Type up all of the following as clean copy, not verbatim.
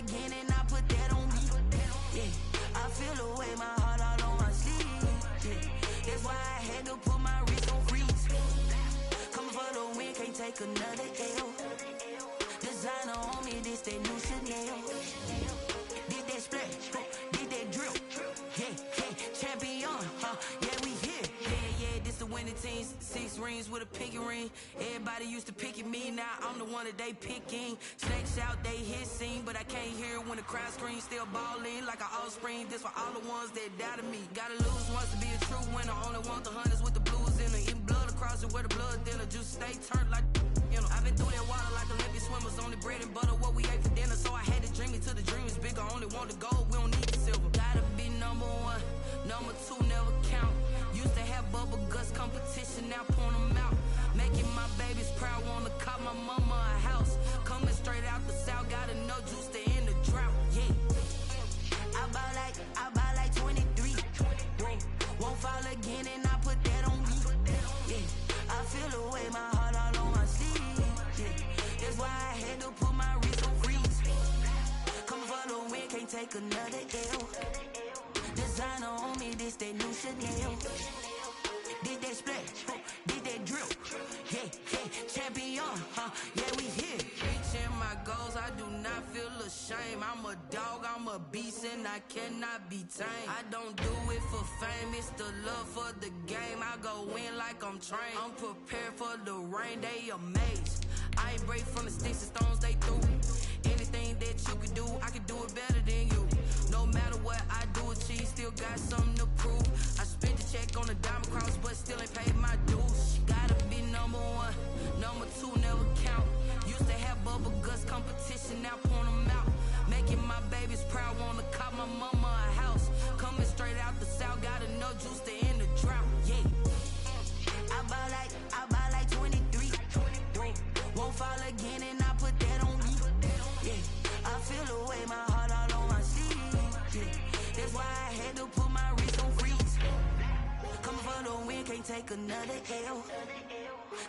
again and I put that on me. Yeah, I feel the way, my heart all on my sleeve. Yeah, that's why I had to put my wrist on freeze. Coming for the win, can't take another L. Designer on me, this that new Chanel. Did that splash, did that drill. Yeah, champion, yeah, we here. Yeah, this the winning team. 6 rings with a pinky ring. Everybody used to pick at me, now I'm the one that they picking. Snakes out, they hit scene, but I can't hear it when the crowd screams. Still ballin' like an offspring. This for all the ones that doubted me. Gotta lose once to be a true winner. Only want the hunters with the blues in it. Eating blood across it where the blood thinner. Just stay turned like, you know. I've been through that water like Olympic swimmers. Only bread and butter, what we ate for dinner. So I had to dream it till the dream is bigger. Only want the gold, we don't need the silver. Gotta be number 1, number 2 never count. Used to have bubble guts competition, now point them out. Making my babies proud, wanna cop my mama a house. Coming straight out the south, got enough juice to end the drought. Yeah, I buy like 23. Won't fall again and I put that on me. Yeah, I feel the way, my heart all on my sleeve. Yeah, that's why I had to put my wrist on freeze. Coming for the win, can't take another L. Designer on me, this that new Chanel. Did that splash, did that drill. Yeah, champion, yeah, we here. Reaching my goals, I do not feel ashamed. I'm a dog, I'm a beast, and I cannot be tamed. I don't do it for fame, it's the love for the game. I go in like I'm trained. I'm prepared for the rain, they amazed. I ain't break from the sticks and stones they threw. Anything that you can do, I can do it better than you. No matter what I do, achieve, still got something to prove. I spent the check on the diamond cross, but still ain't paid my dues. Gotta be number 1, number 2 never count. Used to have bubble guts competition, now point them out. Making my babies proud, wanna cop my mama a house. Coming straight out the south, got enough juice to end the drought. Yeah, I buy like 23. Won't fall again and I put that on me. Yeah, I feel the way, my heart all on my sleeve. Yeah, that's why I had to put my wrist on freeze. Coming for the win, can't take another L.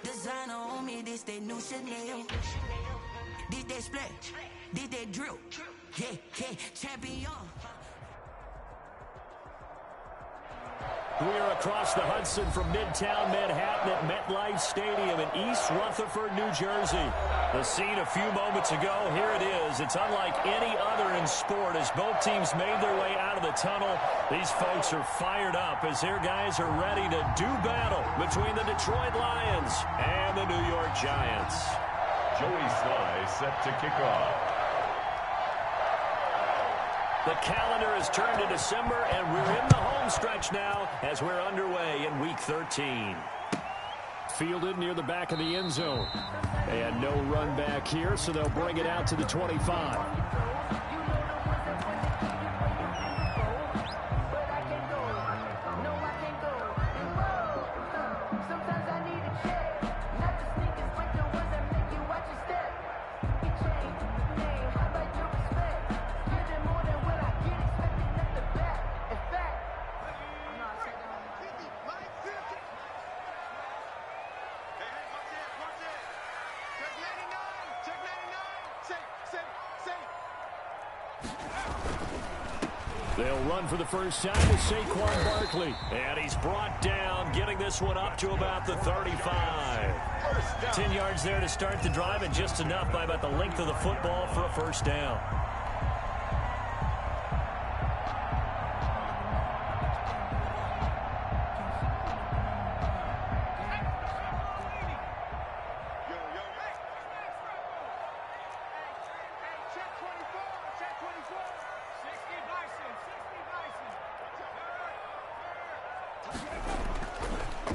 Designer on me, this that new Chanel. Did that splash, did that drill. Yeah, champion. We are across the Hudson from Midtown Manhattan at MetLife Stadium in East Rutherford, New Jersey. The scene a few moments ago, here it is. It's unlike any other in sport as both teams made their way out of the tunnel. These folks are fired up as their guys are ready to do battle between the Detroit Lions and the New York Giants. Joey Sly set to kick off. The calendar has turned to December, and we're in the home stretch now as we're underway in Week 13. Fielded near the back of the end zone. And no run back here, so they'll bring it out to the 25. They'll run for the first time with Saquon Barkley. And he's brought down, getting this one up to about the 35. 10 yards there to start the drive, and just enough by about the length of the football for a first down.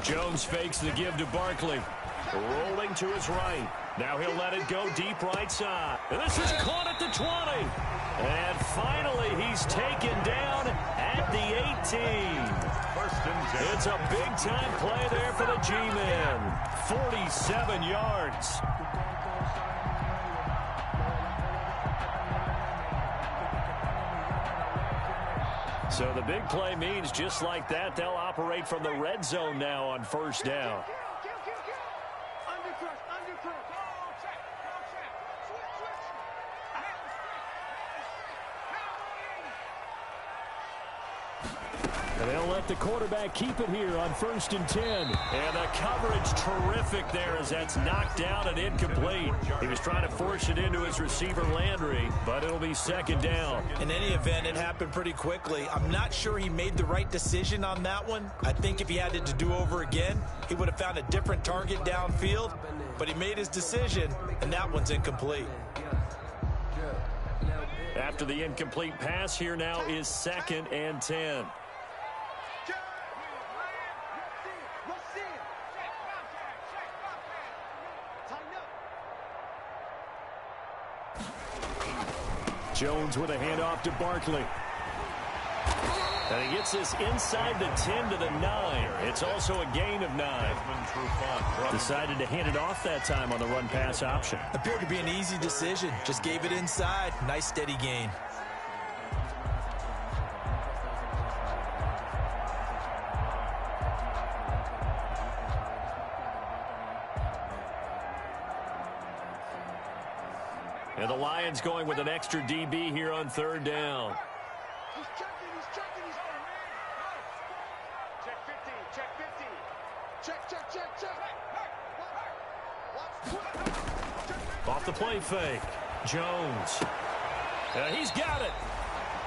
Jones fakes the give to Barkley. Rolling to his right. Now he'll let it go deep right side. And this is caught at the 20. And finally, he's taken down at the 18. First and 10. It's a big-time play there for the G-Man. 47 yards. So the big play means just like that, they'll operate from the red zone now on first down. And they'll let the quarterback keep it here on 1st and 10. And the coverage terrific there as that's knocked down and incomplete. He was trying to force it into his receiver Landry, but it'll be 2nd down. In any event, it happened pretty quickly. I'm not sure he made the right decision on that one. I think if he had it to do over again, he would have found a different target downfield, but he made his decision, and that one's incomplete. After the incomplete pass, here now is 2nd and 10. Jones with a handoff to Barkley. And he gets this inside the 10 to the 9. It's also a gain of 9. Decided to hand it off that time on the run-pass option. Appeared to be an easy decision. Just gave it inside. Nice steady gain. And the Lions going with an extra DB here on 3rd down. He's checking, he's on. Check 50. Off the play fake. Jones. He's got it.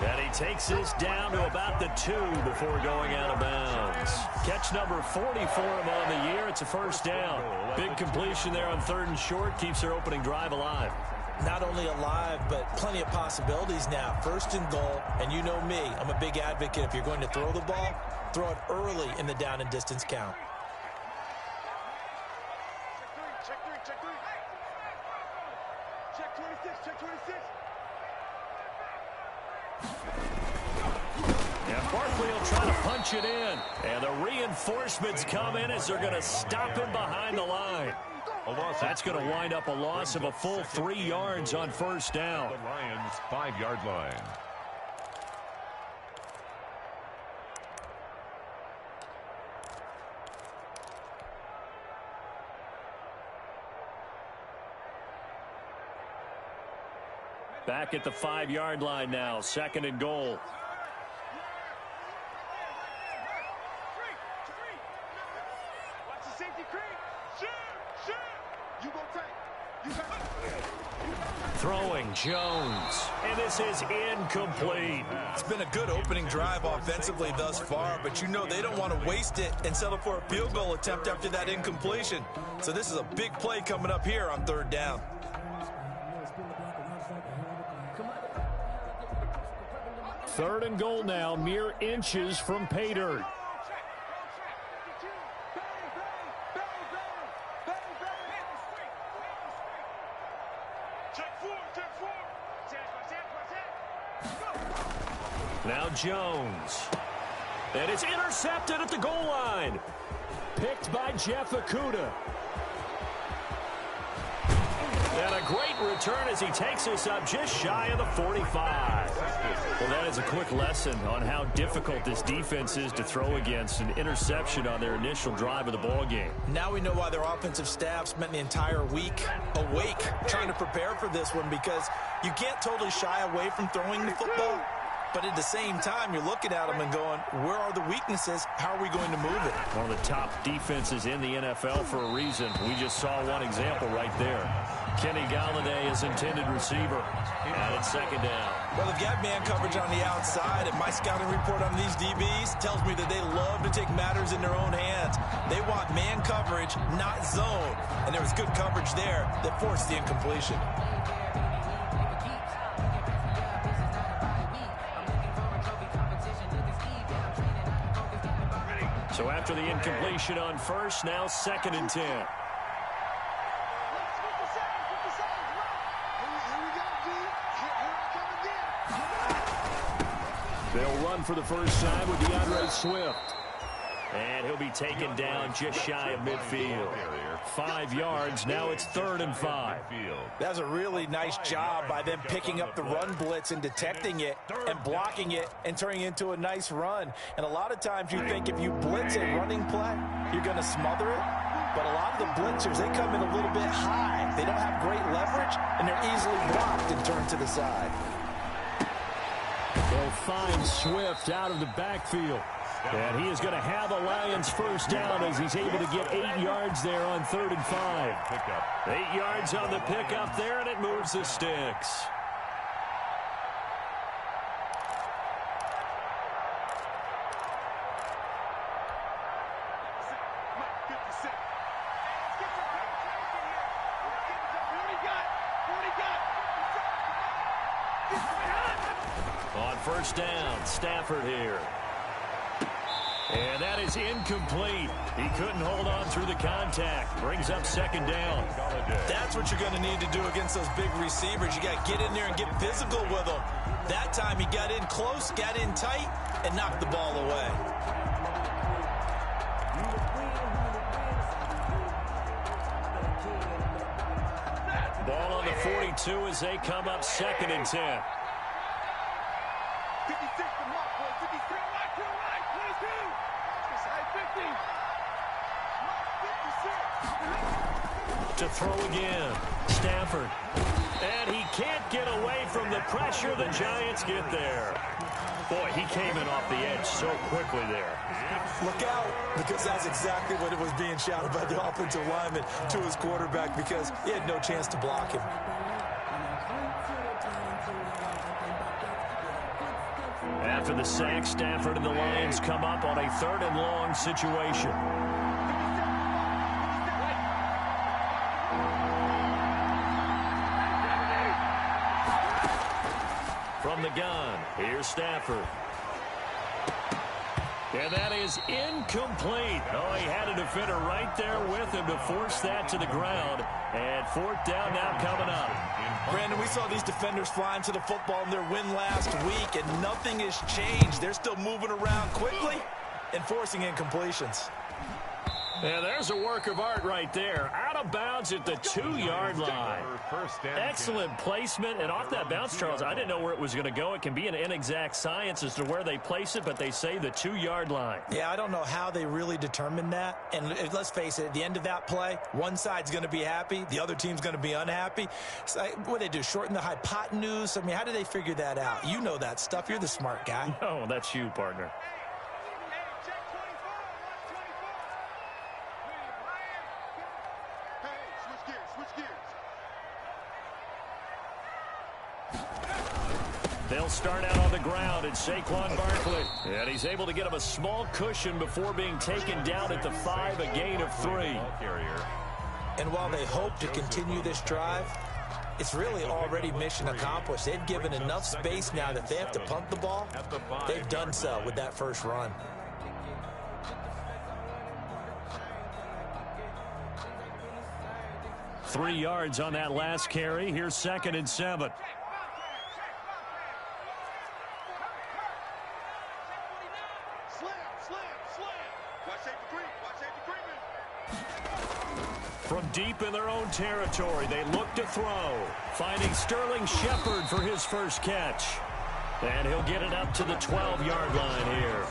And he takes this down to about the 2 before going out of bounds. Catch number 40 for him on the year. It's a 1st down. Big completion there on 3rd and short. Keeps their opening drive alive. Not only alive, but plenty of possibilities now. 1st and goal, and you know me, I'm a big advocate. If you're going to throw the ball, throw it early in the down and distance count. Check 26. And Barkley will try to punch it in. And the reinforcements come in as they're going to stop him behind the line. That's going to wind up a loss of a full 3 yards on 1st down. The Lions' 5-yard line. Back at the 5-yard line now. 2nd and goal. Watch the safety creep. Shoot. You go take. Throwing Jones. And this is incomplete. It's been a good opening drive offensively thus far, but you know they don't want to waste it and settle for a field goal attempt after that incompletion. So this is a big play coming up here on 3rd down. 3rd and goal now, mere inches from pay dirt. Now Jones. And it's intercepted at the goal line. Picked by Jeff Okudah. And a great return as he takes us up just shy of the 45. Well, that is a quick lesson on how difficult this defense is to throw against. An interception on their initial drive of the ball game. Now we know why their offensive staff spent the entire week awake trying to prepare for this one, because you can't totally shy away from throwing the football. But at the same time, you're looking at them and going, where are the weaknesses? How are we going to move it? One of the top defenses in the NFL for a reason. We just saw one example right there. Kenny Galladay is intended receiver. And it's 2nd down. Well, they've got man coverage on the outside, and my scouting report on these DBs tells me that they love to take matters in their own hands. They want man coverage, not zone. And there was good coverage there that forced the incompletion. So after the incompletion on 1st, now 2nd and 10. They'll run for the first time with DeAndre Swift. And he'll be taken down just shy of midfield. 5 yards. Now it's 3rd and 5. That's a really nice job by them picking up the run blitz and detecting it and blocking it and turning it into a nice run. And a lot of times you think if you blitz a running play, you're going to smother it. But a lot of the blitzers, they come in a little bit high. They don't have great leverage, and they're easily blocked and turned to the side. They'll find Swift out of the backfield. And he is going to have a Lions first down as he's able to get 8 yards there on 3rd and 5. 8 yards on the pickup there, and it moves the sticks. On first down, Stafford here. And that is incomplete. He couldn't hold on through the contact. Brings up 2nd down. That's what you're going to need to do against those big receivers. You got to get in there and get physical with them. That time he got in close, got in tight, and knocked the ball away. Ball on the 42 as they come up 2nd and 10. To throw again, Stafford. And he can't get away from the pressure. The Giants get there. Boy, he came in off the edge so quickly there. Look out, because that's exactly what it was being shouted by the offensive lineman to his quarterback, because he had no chance to block him. After the sack, Stafford and the Lions come up on a 3rd and long situation. From the gun, here's Stafford. And that is incomplete. Oh, he had a defender right there with him to force that to the ground. And 4th down now coming up. Brandon, we saw these defenders flying to the football in their win last week, and nothing has changed. They're still moving around quickly and forcing incompletions. And there's a work of art right there. Out of bounds at the 2-yard line. Excellent placement. And off that bounce, Charles, I didn't know where it was going to go. It can be an inexact science as to where they place it, but they say the 2-yard line. Yeah, I don't know how they really determined that. And let's face it, at the end of that play, one side's going to be happy, the other team's going to be unhappy. So, what do they do, shorten the hypotenuse? I mean, how do they figure that out? You know that stuff. You're the smart guy. No, that's you, partner. They'll start out on the ground at Saquon Barkley. And he's able to get him a small cushion before being taken down at the 5, a gain of 3. And while they hope to continue this drive, it's really already mission accomplished. They've given enough space now that they have to punt the ball. They've done so with that first run. Three yards on that last carry. Here's 2nd and 7. From deep in their own territory, they look to throw. Finding Sterling Shepard for his first catch. And he'll get it up to the 12-yard line here.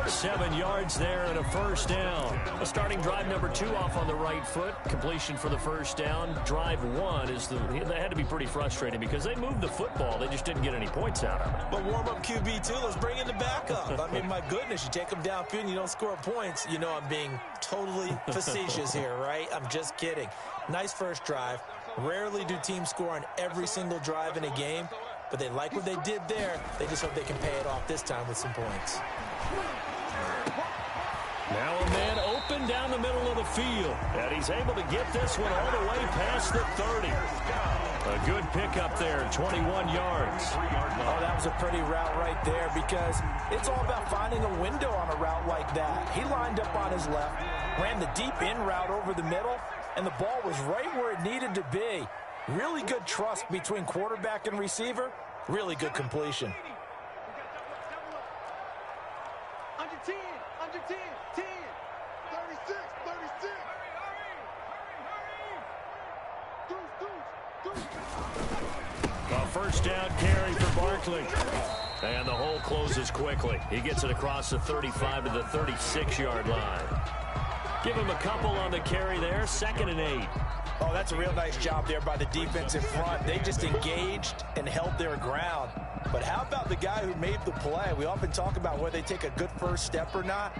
7 yards there and a first down. A starting drive number 2 off on the right foot. Completion for the first down. Drive 1 that had to be pretty frustrating because they moved the football. They just didn't get any points out of it. But warm-up QB, too. Let's bring in the backup. I mean, my goodness, you take them downfield and you don't score points. You know I'm being totally facetious here, right? I'm just kidding. Nice first drive. Rarely do teams score on every single drive in a game, but they like what they did there. They just hope they can pay it off this time with some points. Now a man open down the middle of the field. And he's able to get this one all the way past the 30. A good pickup there, 21 yards. Oh, that was a pretty route right there because it's all about finding a window on a route like that. He lined up on his left, ran the deep in route over the middle, and the ball was right where it needed to be. Really good trust between quarterback and receiver. Really good completion. Under 10, under 10, 10, 36, 36. A first down carry for Barkley. And the hole closes quickly. He gets it across the 35 to the 36-yard line. Give him a couple on the carry there. 2nd and 8. Oh, that's a real nice job there by the defense in front. They just engaged and held their ground. But how about the guy who made the play? We often talk about whether they take a good first step or not.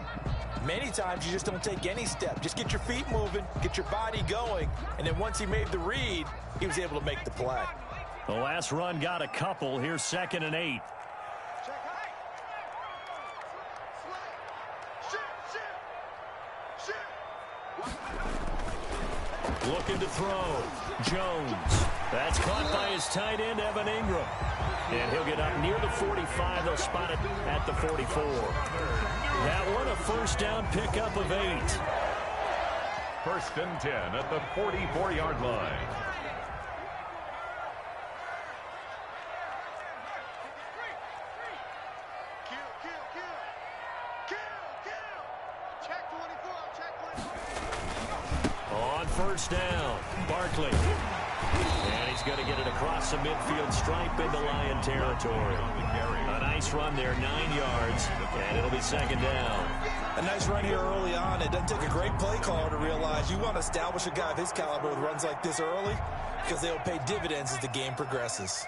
Many times you just don't take any step. Just get your feet moving, get your body going, and then once he made the read, he was able to make the play. The last run got a couple. Here's 2nd and 8. Looking to throw. Jones. That's caught by his tight end, Evan Ingram. And he'll get up near the 45. They'll spot it at the 44. That one a first down pickup of 8. 1st and 10 at the 44-yard line. On 1st down, Barkley. And he's going to get it across the midfield stripe into Lion territory. A nice run there, 9 yards, and it'll be 2nd down. A nice run here early on. It doesn't take a great play caller to realize you want to establish a guy of his caliber with runs like this early because they'll pay dividends as the game progresses.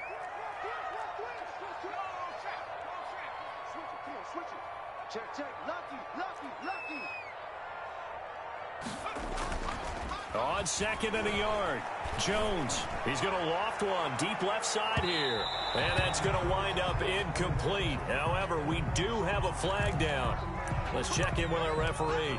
On 2nd and a yard, Jones. He's going to loft one deep left side here. And that's going to wind up incomplete. However, we do have a flag down. Let's check in with our referee.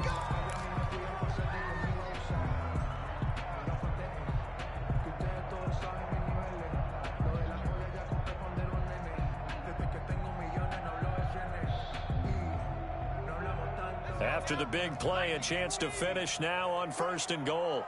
After the big play, a chance to finish now on 1st and goal.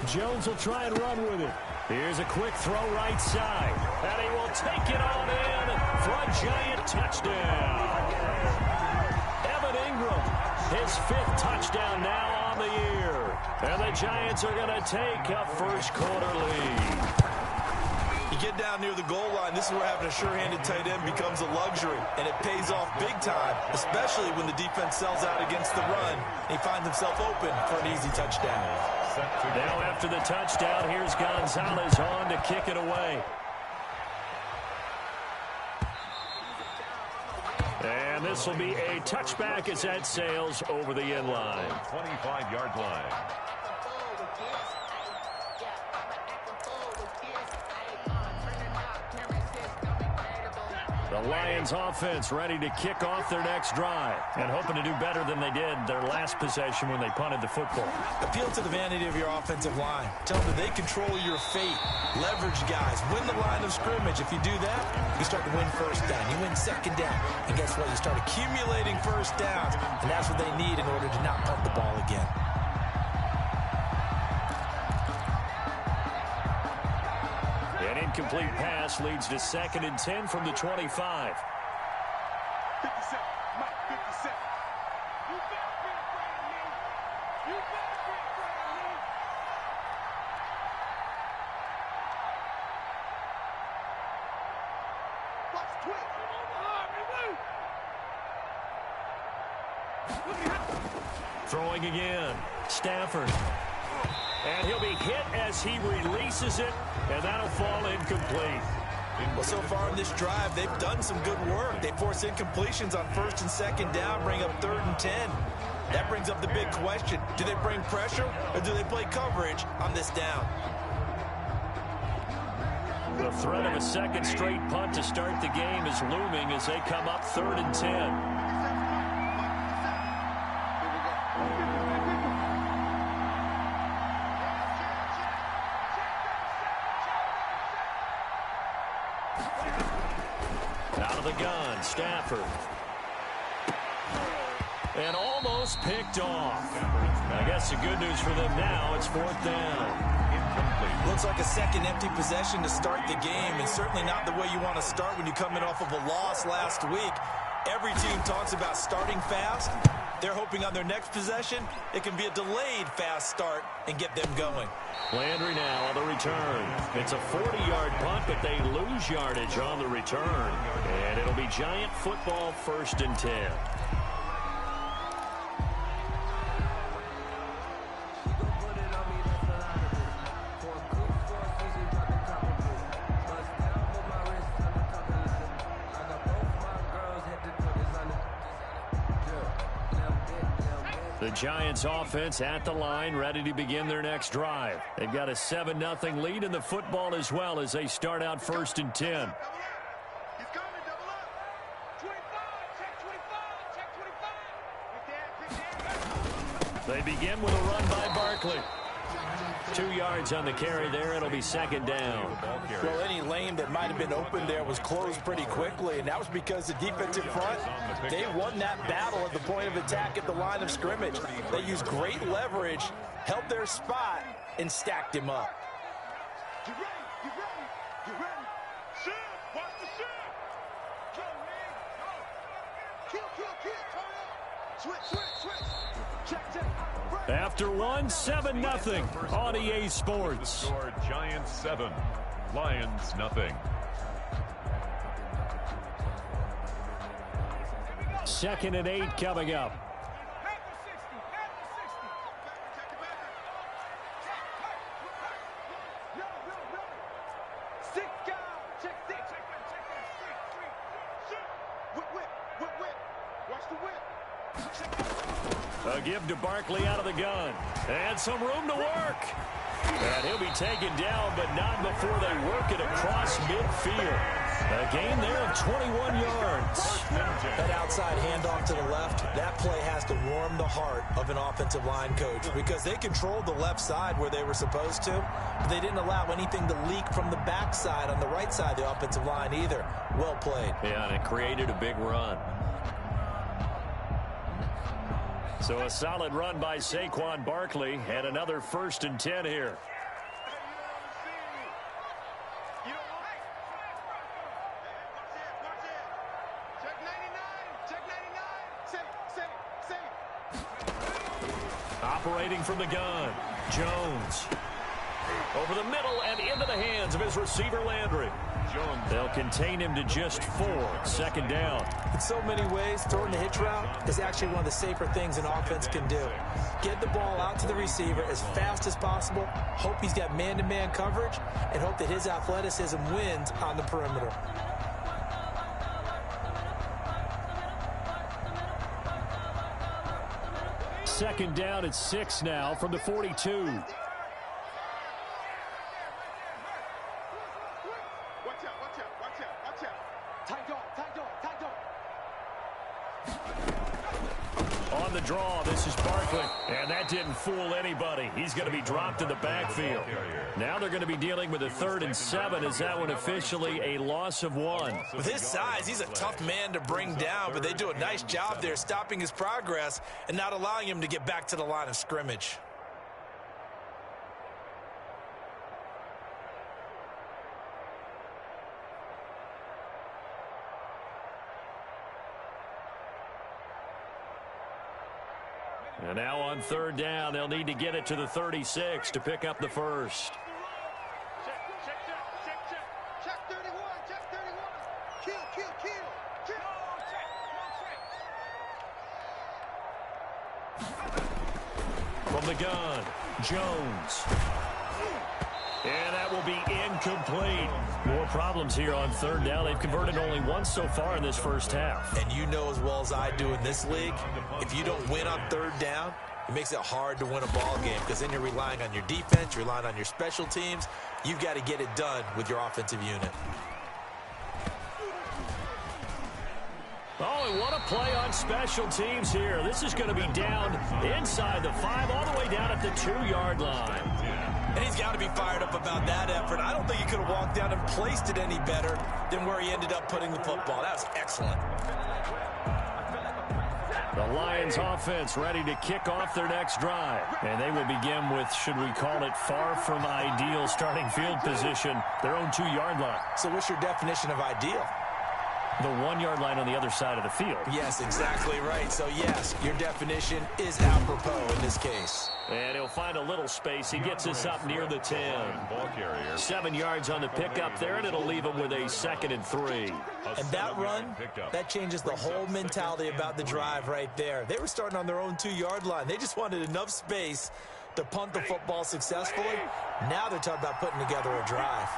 Jones will try and run with it. Here's a quick throw right side. And he will take it on in for a giant touchdown. Evan Ingram, his 5th touchdown now on the year. And the Giants are going to take a first-quarter lead. You get down near the goal line, this is where having a sure-handed tight end becomes a luxury, and it pays off big time, especially when the defense sells out against the run, and he finds himself open for an easy touchdown. Now after the touchdown, here's Gonzalez on to kick it away. And this will be a touchback as that sails over the end line. 25-yard line. The Lions offense ready to kick off their next drive and hoping to do better than they did their last possession when they punted the football. Appeal to the vanity of your offensive line. Tell them that they control your fate. Leverage guys. Win the line of scrimmage. If you do that, you start to win 1st down. You win 2nd down. And guess what? You start accumulating 1st downs. And that's what they need in order to not punt the ball again. An incomplete pass leads to 2nd and 10 from the 25. 50 cents, Mike, 50 cents. You better be afraid of me. You better be afraid of me. Watch twitch. Throwing again. Stafford. And he'll be hit as he releases it, and that'll fall incomplete. Well, so far in this drive, they've done some good work. They force incompletions on 1st and 2nd down, bring up 3rd and 10. That brings up the big question. Do they bring pressure, or do they play coverage on this down? The threat of a 2nd straight punt to start the game is looming as they come up 3rd and 10. Out of the gun, Stafford. And almost picked off. I guess the good news for them now, it's 4th down. Looks like a 2nd empty possession to start the game, and certainly not the way you want to start when you come in off of a loss last week. Every team talks about starting fast. They're hoping on their next possession, it can be a delayed fast start and get them going. Landry now on the return. It's a 40-yard punt, but they lose yardage on the return. And it'll be Giant football, 1st and 10. The Giants offense at the line, ready to begin their next drive. They've got a 7-0 lead in the football as well as they start out 1st and 10. He's coming, double up. 25, check 25, check 25. They begin with a run by Barkley. 2 yards on the carry there. It'll be 2nd down. Well, any lane that might have been open there was closed pretty quickly, and that was because the defensive front, they won that battle at the point of attack at the line of scrimmage. They used great leverage, held their spot, and stacked him up. Get ready, get ready, get ready. Shit, watch the shit. Kill, man, go. Kill, turn up. Switch. Check. After one, 7-0 on EA Sports. Score Giants 7, Lions nothing. 2nd and 8 coming up. A give to Barkley out of the gun. And some room to work. And he'll be taken down, but not before they work it across midfield. A gain there of 21 yards. That outside handoff to the left, that play has to warm the heart of an offensive line coach because they controlled the left side where they were supposed to, but they didn't allow anything to leak from the backside on the right side of the offensive line either. Well played. Yeah, and it created a big run. So a solid run by Saquon Barkley and another 1st and 10 here. Operating from the gun, Jones. Over the middle and into the hands of his receiver, Landry. They'll contain him to just 4. 2nd down. In so many ways, throwing the hitch route is actually one of the safer things an offense can do. Get the ball out to the receiver as fast as possible, hope he's got man-to-man coverage, and hope that his athleticism wins on the perimeter. Second down at 6 now from the 42. On the draw, this is Barkley, and that didn't fool anybody. He's going to be dropped in the backfield. Now they're going to be dealing with a 3rd and 7. Is that one officially a loss of 1? With his size, he's a tough man to bring down, but they do a nice job there stopping his progress and not allowing him to get back to the line of scrimmage. And now on 3rd down, they'll need to get it to the 36 to pick up the first. Check 31, check 31. Kill. From the gun, Jones. And that will be incomplete. More problems here on 3rd down. They've converted only once so far in this first half. And you know as well as I do in this league, if you don't win on 3rd down, it makes it hard to win a ball game because then you're relying on your defense, you're relying on your special teams. You've got to get it done with your offensive unit. Oh, and what a play on special teams here. This is going to be down inside the 5, all the way down at the 2-yard line. And he's got to be fired up about that effort. I don't think he could have walked down and placed it any better than where he ended up putting the football. That was excellent. The Lions offense ready to kick off their next drive. And they will begin with, should we call it, far from ideal starting field position, their own 2-yard line. So what's your definition of ideal? The 1-yard line on the other side of the field. Yes, exactly right. So, yes, your definition is apropos in this case. And he'll find a little space. He gets us up near the 10. 7 yards on the pickup there, and it'll leave him with a 2nd and 3. And that run, that changes the whole mentality about the drive right there. They were starting on their own 2-yard line. They just wanted enough space to punt the football successfully. Now they're talking about putting together a drive.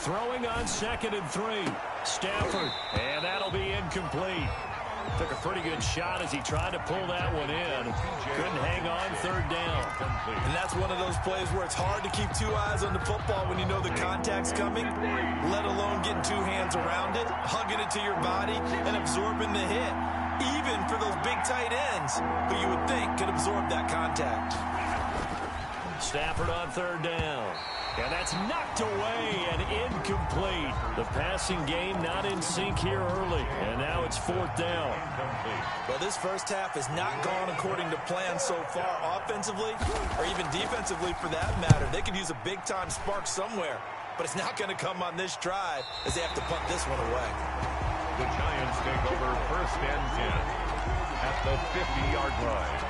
Throwing on 2nd and 3. Stafford, and that'll be incomplete. Took a pretty good shot as he tried to pull that one in. Couldn't hang on 3rd down. And that's one of those plays where it's hard to keep 2 eyes on the football when you know the contact's coming, let alone getting 2 hands around it, hugging it to your body, and absorbing the hit. Even for those big tight ends who you would think could absorb that contact. Stafford on 3rd down. And that's knocked away and incomplete. The passing game not in sync here early. And now it's 4th down. Well, this first half has not gone according to plan so far offensively or even defensively for that matter. They could use a big-time spark somewhere, but it's not going to come on this drive as they have to punt this one away. The Giants take over 1st and 10 at the 50-yard line.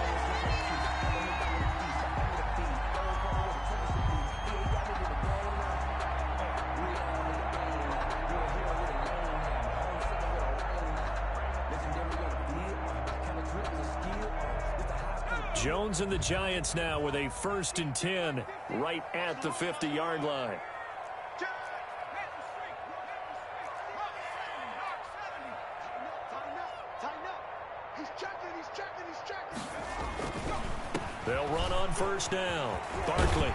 Jones and the Giants now with a 1st and 10 right at the 50-yard line. They'll run on 1st down. Barkley.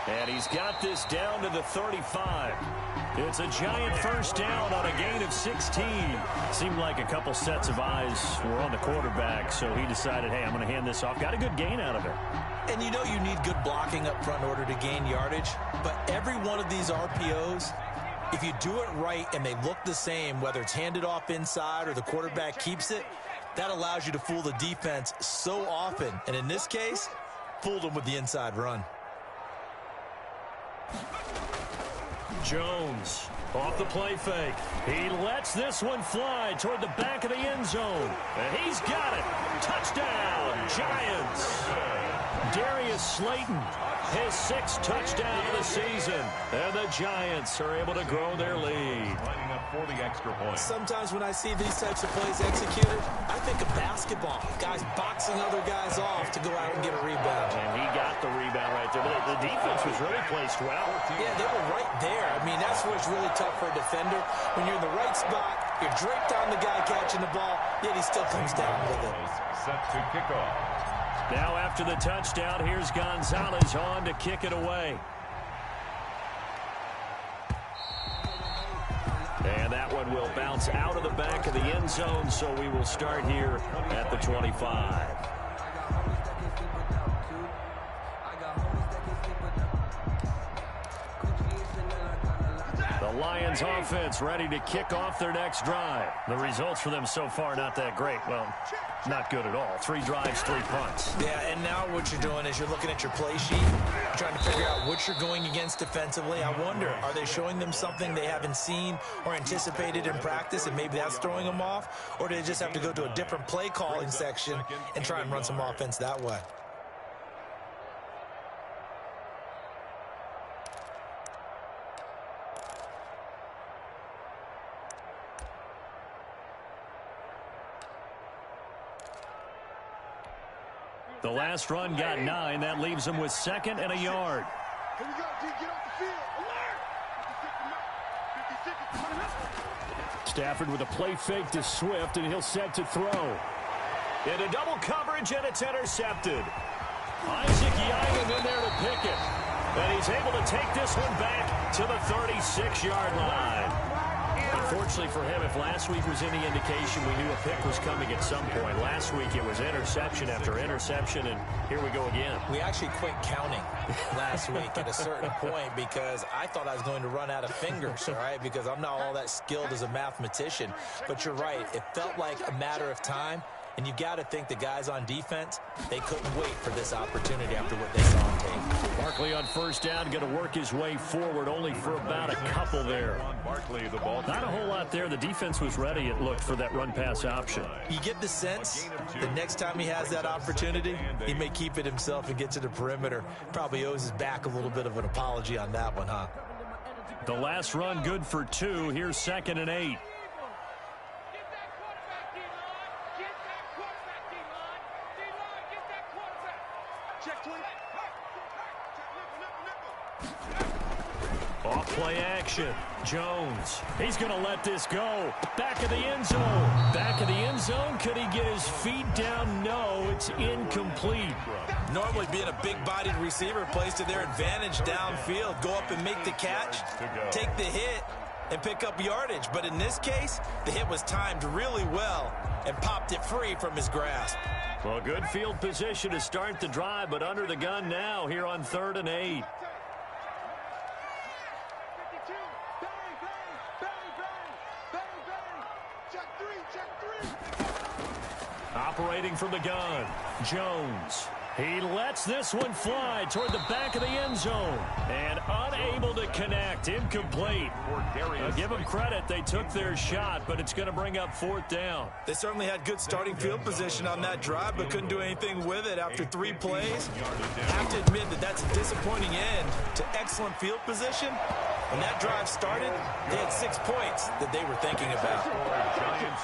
And he's got this down to the 35. It's a Giant 1st down on a gain of 16. Seemed like a couple sets of eyes were on the quarterback, so he decided, hey, I'm going to hand this off. Got a good gain out of it. And you know you need good blocking up front in order to gain yardage, but every one of these RPOs, if you do it right and they look the same, whether it's handed off inside or the quarterback keeps it, that allows you to fool the defense so often. And in this case, fooled them with the inside run. Jones off the play fake. He lets this one fly toward the back of the end zone. And he's got it. Touchdown, Giants. Darius Slayton, his 6th touchdown of the season. And the Giants are able to grow their lead. Lining up for the extra point. Sometimes when I see these types of plays executed, I think of basketball. Guys boxing other guys off to go out and get a rebound. And he got the rebound right there. But the defense was really placed well. Yeah, they were right there. I mean, that's where it's really tough for a defender. When you're in the right spot, you're draped on the guy catching the ball, yet he still comes down with it. Set to kick off. Now after the touchdown, here's Gonzalez on to kick it away. And that one will bounce out of the back of the end zone, so we will start here at the 25. The Lions offense ready to kick off their next drive. The results for them so far not that great. Well, not good at all. 3 drives, 3 punts. Yeah, and now what you're doing is you're looking at your play sheet, trying to figure out what you're going against defensively. I wonder, are they showing them something they haven't seen or anticipated in practice, and maybe that's throwing them off? Or do they just have to go to a different play calling section and try and run some offense that way? The last run got 9. That leaves him with 2nd and a yard. Here we go, D. Get off the field. Alert! Stafford with a play fake to Swift, and he'll set to throw. Into double coverage, and it's intercepted. Isaac Yilan in there to pick it. And he's able to take this one back to the 36-yard line. Unfortunately for him, if last week was any indication, we knew a pick was coming at some point. Last week it was interception after interception, and here we go again. We actually quit counting last week at a certain point because I thought I was going to run out of fingers, all right, because I'm not all that skilled as a mathematician. But you're right. It felt like a matter of time And you got to think the guys on defense, they couldn't wait for this opportunity after what they saw on tape. Barkley on first down, going to work his way forward, only for about a couple there. Barkley, the ball. Not a whole lot there. The defense was ready, it looked, for that run-pass option. You get the sense the next time he has that opportunity, he may keep it himself and get to the perimeter. Probably owes his back a little bit of an apology on that one, huh? The last run good for 2. Here's 2nd and 8. Off-play action. Jones. He's going to let this go. Back of the end zone. Back of the end zone. Could he get his feet down? No, it's incomplete. Normally being a big-bodied receiver plays to their advantage downfield. Go up and make the catch, take the hit, and pick up yardage. But in this case, the hit was timed really well and popped it free from his grasp. Well, good field position to start the drive, but under the gun now here on 3rd and 8. Operating from the gun, Jones. He lets this one fly toward the back of the end zone and unable to connect. Incomplete. I'll give them credit. They took their shot, but it's going to bring up 4th down. They certainly had good starting field position on that drive, but couldn't do anything with it after 3 plays. I have to admit that that's a disappointing end to excellent field position. When that drive started, they had 6 points that they were thinking about.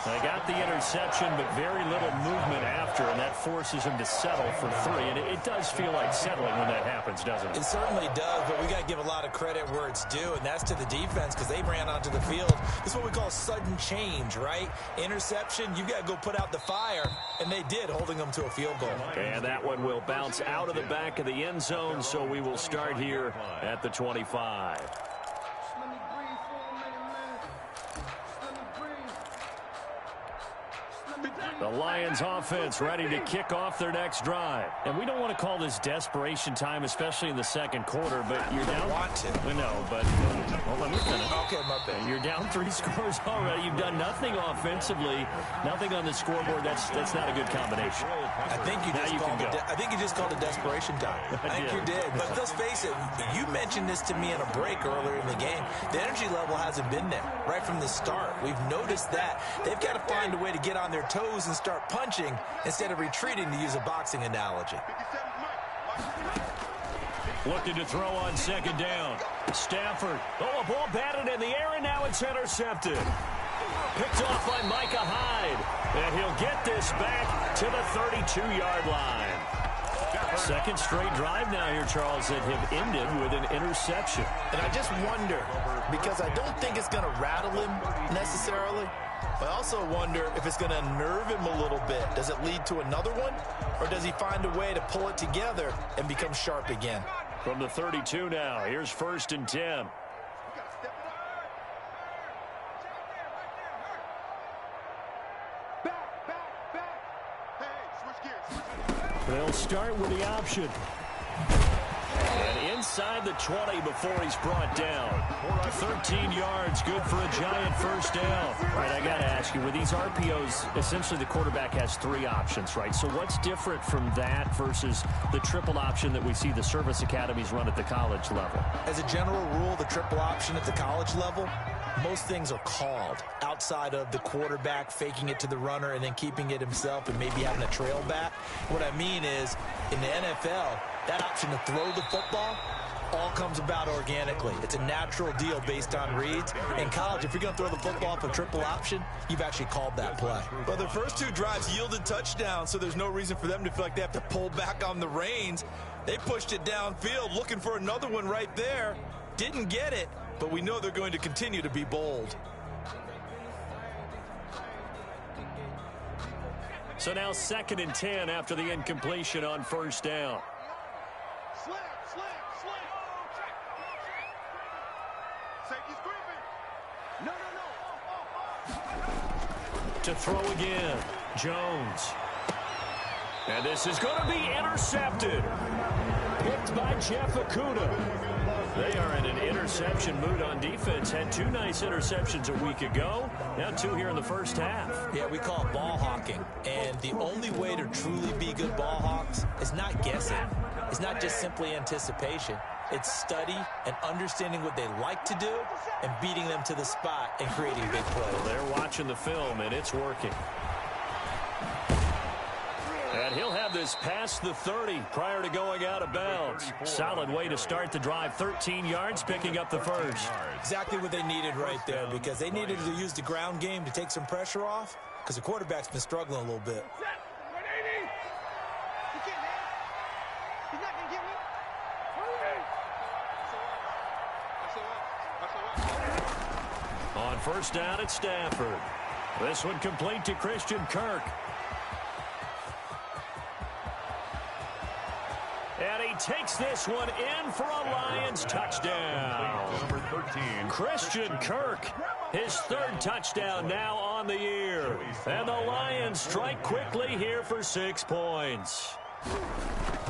They got the interception, but very little movement after, and that forces them to settle for 3. And it does feel like settling when that happens, doesn't it? It certainly does, but we got to give a lot of credit where it's due, and that's to the defense because they ran onto the field. This is what we call sudden change, right? Interception, you got to go put out the fire, and they did, holding them to a field goal. And that one will bounce out of the back of the end zone, so we will start here at the 25. The Lions offense ready to kick off their next drive. And we don't want to call this desperation time, especially in the second quarter, but you're down. Want to. We know, but hold on, Okay, my bad. You're down 3 scores already. You've done nothing offensively, nothing on the scoreboard. That's not a good combination. I think you just called it desperation time. I think you did. But let's face it, you mentioned this to me in a break earlier in the game. The energy level hasn't been there right from the start. We've noticed that. They've got to find a way to get on their toes and start punching instead of retreating, to use a boxing analogy. Looking to throw on 2nd down. Stafford. Oh, a ball batted in the air, and now it's intercepted. Picked off by Micah Hyde. And he'll get this back to the 32-yard line. 2nd straight drive now here, Charles, that have ended with an interception. And I just wonder, because I don't think it's going to rattle him necessarily, I also wonder if it's going to unnerve him a little bit. Does it lead to another one? Or does he find a way to pull it together and become sharp again? From the 32 now, here's 1st and 10. They'll start with the option. And inside the 20 before he's brought down. 13 yards, good for a giant 1st down. All right, I got to ask you, with these RPOs, essentially the quarterback has 3 options, right? So what's different from that versus the triple option that we see the service academies run at the college level? As a general rule, the triple option at the college level, most things are called outside of the quarterback faking it to the runner and then keeping it himself and maybe having a trail back. What I mean is, in the NFL, that option to throw the football all comes about organically. It's a natural deal based on reads. In college, if you're going to throw the football for triple option, you've actually called that play. But the first 2 drives yielded touchdowns, so there's no reason for them to feel like they have to pull back on the reins. They pushed it downfield, looking for another one right there. Didn't get it, but we know they're going to continue to be bold. So now 2nd and 10 after the incompletion on 1st down. Slam. Safety's creeping. No. To throw again, Jones. And this is going to be intercepted. Picked by Jeff Okudah. They are in an interception mood on defense. Had 2 nice interceptions a week ago. Now 2 here in the first half. Yeah, we call it ball hawking. And the only way to truly be good ball hawks is not guessing. It's not just simply anticipation. It's study and understanding what they like to do and beating them to the spot and creating big plays. Well, they're watching the film, and it's working. And he'll have this past the 30 prior to going out of bounds. Solid way to start the drive. 13 yards, picking up the first. Exactly what they needed right there, because they needed to use the ground game to take some pressure off, because the quarterback's been struggling a little bit. On first down at Stafford. This one complete to Christian Kirk. And he takes this one in for a Lions touchdown. Number 13. Christian Kirk, his 3rd touchdown now on the year. And the Lions strike quickly here for 6 points.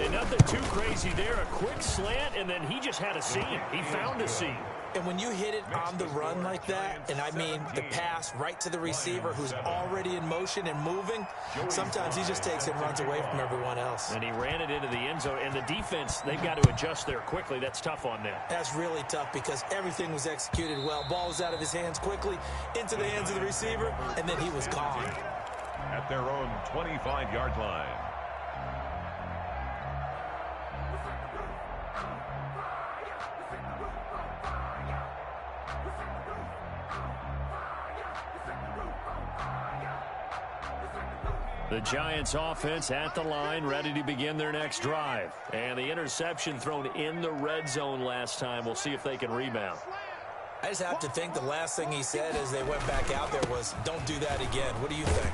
And nothing too crazy there. A quick slant, and then he just had a seam. He found a seam. And when you hit it on the run like that, and I mean the pass right to the receiver who's already in motion and moving, sometimes he just takes it and runs away from everyone else. And he ran it into the end zone. And the defense, they've got to adjust there quickly. That's tough on them. That's really tough because everything was executed well. Ball was out of his hands quickly, into the hands of the receiver, and then he was gone. At their own 25-yard line. The Giants offense at the line, ready to begin their next drive. And the interception thrown in the red zone last time. We'll see if they can rebound. I just have to think the last thing he said as they went back out there was, don't do that again. What do you think?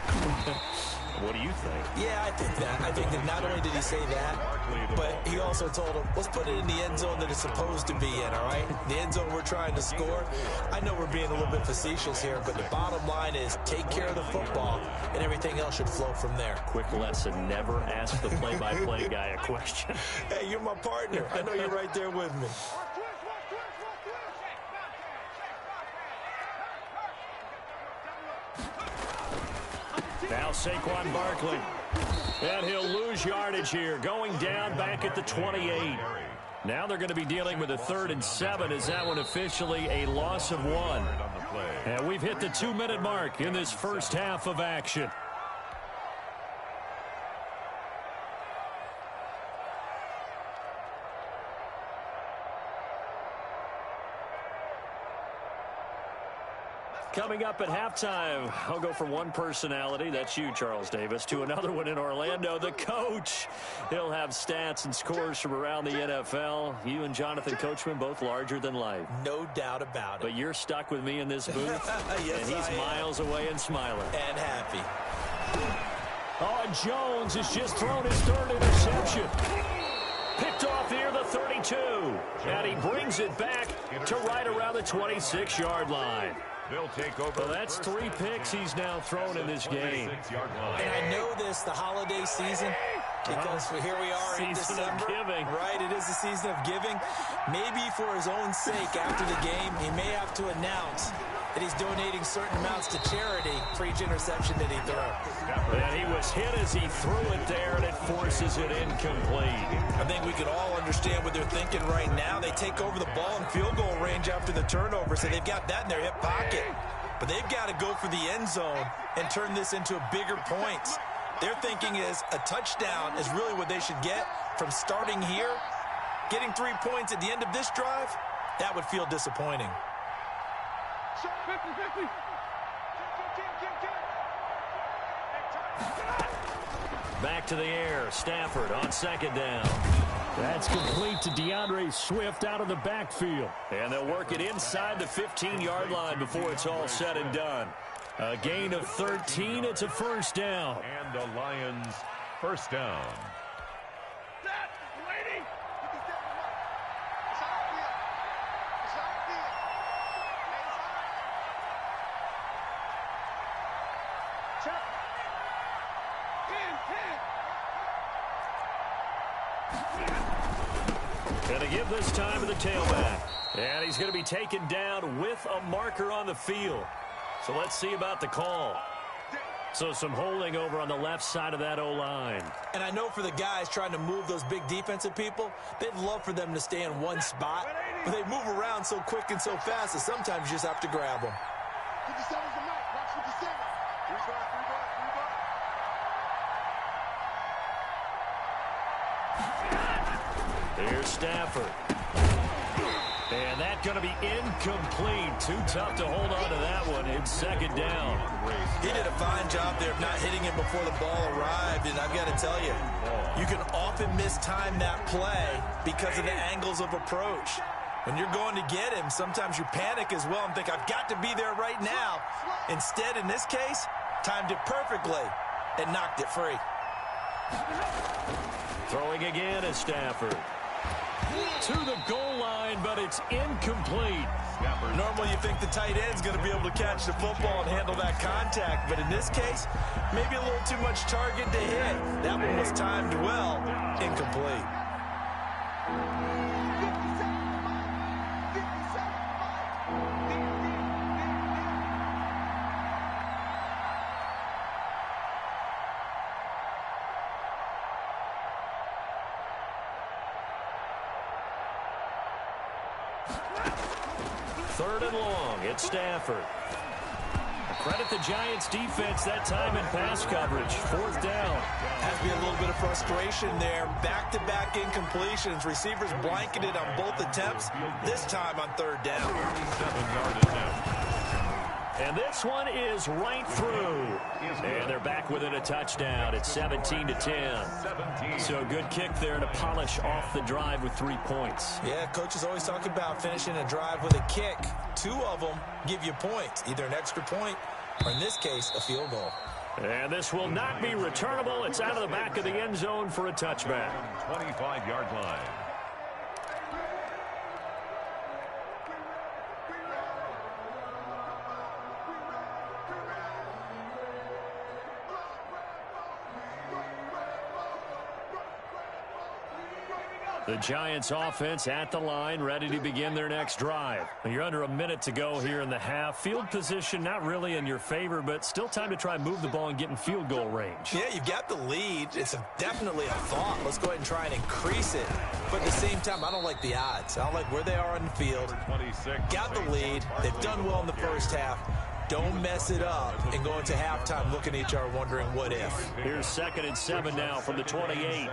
What do you think? Yeah, I think that. I think that not only did he say that, but he also told him, let's put it in the end zone that it's supposed to be in, all right? The end zone we're trying to score. I know we're being a little bit facetious here, but the bottom line is take care of the football, and everything else should flow from there. Quick lesson, never ask the play-by-play guy a question. Hey, you're my partner. I know you're right there with me. Now Saquon Barkley. And he'll lose yardage here. Going down back at the 28. Now they're going to be dealing with a 3rd and 7. Is that one officially a loss of 1? And we've hit the 2-minute mark in this first half of action. Coming up at halftime, I'll go from one personality, that's you, Charles Davis, to another one in Orlando, the coach. He'll have stats and scores from around the NFL. You and Jonathan Coachman, both larger than life. No doubt about it. But you're stuck with me in this booth, yes, and he's miles away and smiling. And happy. Oh, and Jones has just thrown his 3rd interception. Picked off near the 32. And he brings it back to right around the 26-yard line. They'll take over. Well, that's 3 picks he's now thrown in this game. And I know this, the holiday season, because here we are in December. Season of giving. Right, it is the season of giving. Maybe for his own sake after the game, he may have to announce that he's donating certain amounts to charity for each interception that he threw. And he was hit as he threw it there, and it forces it incomplete. I think we could all understand what they're thinking right now. They take over the ball in field goal range after the turnover, so they've got that in their hip pocket. But they've got to go for the end zone and turn this into a bigger points. Their thinking is a touchdown is really what they should get from starting here. Getting 3 points at the end of this drive, that would feel disappointing. Back to the air. Stafford on 2nd down. That's complete to DeAndre Swift out of the backfield. And they'll work it inside the 15-yard line before it's all said and done. A gain of 13. It's a 1st down. And the Lions 1st down. And to give this time to the tailback. And he's going to be taken down with a marker on the field. So let's see about the call. So some holding over on the left side of that O-line. And I know for the guys trying to move those big defensive people, they'd love for them to stay in one spot. But they move around so quick and so fast that sometimes you just have to grab them. 57's the mic. Watch 57. Here's Stafford. And that's going to be incomplete. Too tough to hold on to that one. It's second down. He did a fine job there of not hitting him before the ball arrived. And I've got to tell you, you can often mistime that play because of the angles of approach. When you're going to get him, sometimes you panic as well and think, I've got to be there right now. Instead, in this case, timed it perfectly and knocked it free. Throwing again is Stafford. To the goal line, but it's incomplete. Normally, you think the tight end's going to be able to catch the football and handle that contact. But in this case, maybe a little too much target to hit. That one was timed well. Incomplete. Third and long, it's Stafford. Credit the Giants defense that time in pass coverage. Fourth down. Has to be a little bit of frustration there. Back-to-back incompletions. Receivers blanketed on both attempts. This time on third down. 7-yard attempt. And this one is right through. And they're back within a touchdown. It's 17-10. So a good kick there to polish off the drive with 3 points. Yeah, coaches always talk about finishing a drive with a kick. 2 of them give you points, either an extra point or, in this case, a field goal. And this will not be returnable. It's out of the back of the end zone for a touchback. 25-yard line. The Giants offense at the line, ready to begin their next drive. You're under a minute to go here in the half. Field position not really in your favor, but still time to try and move the ball and get in field goal range. Yeah, you've got the lead. It's definitely a thought. Let's go ahead and try and increase it. But at the same time, I don't like the odds. I don't like where they are on the field. 26. Got the lead. They've done well in the first half. Don't mess it up and go into halftime looking at each other wondering what if. Here's 2nd and 7 now from the 28.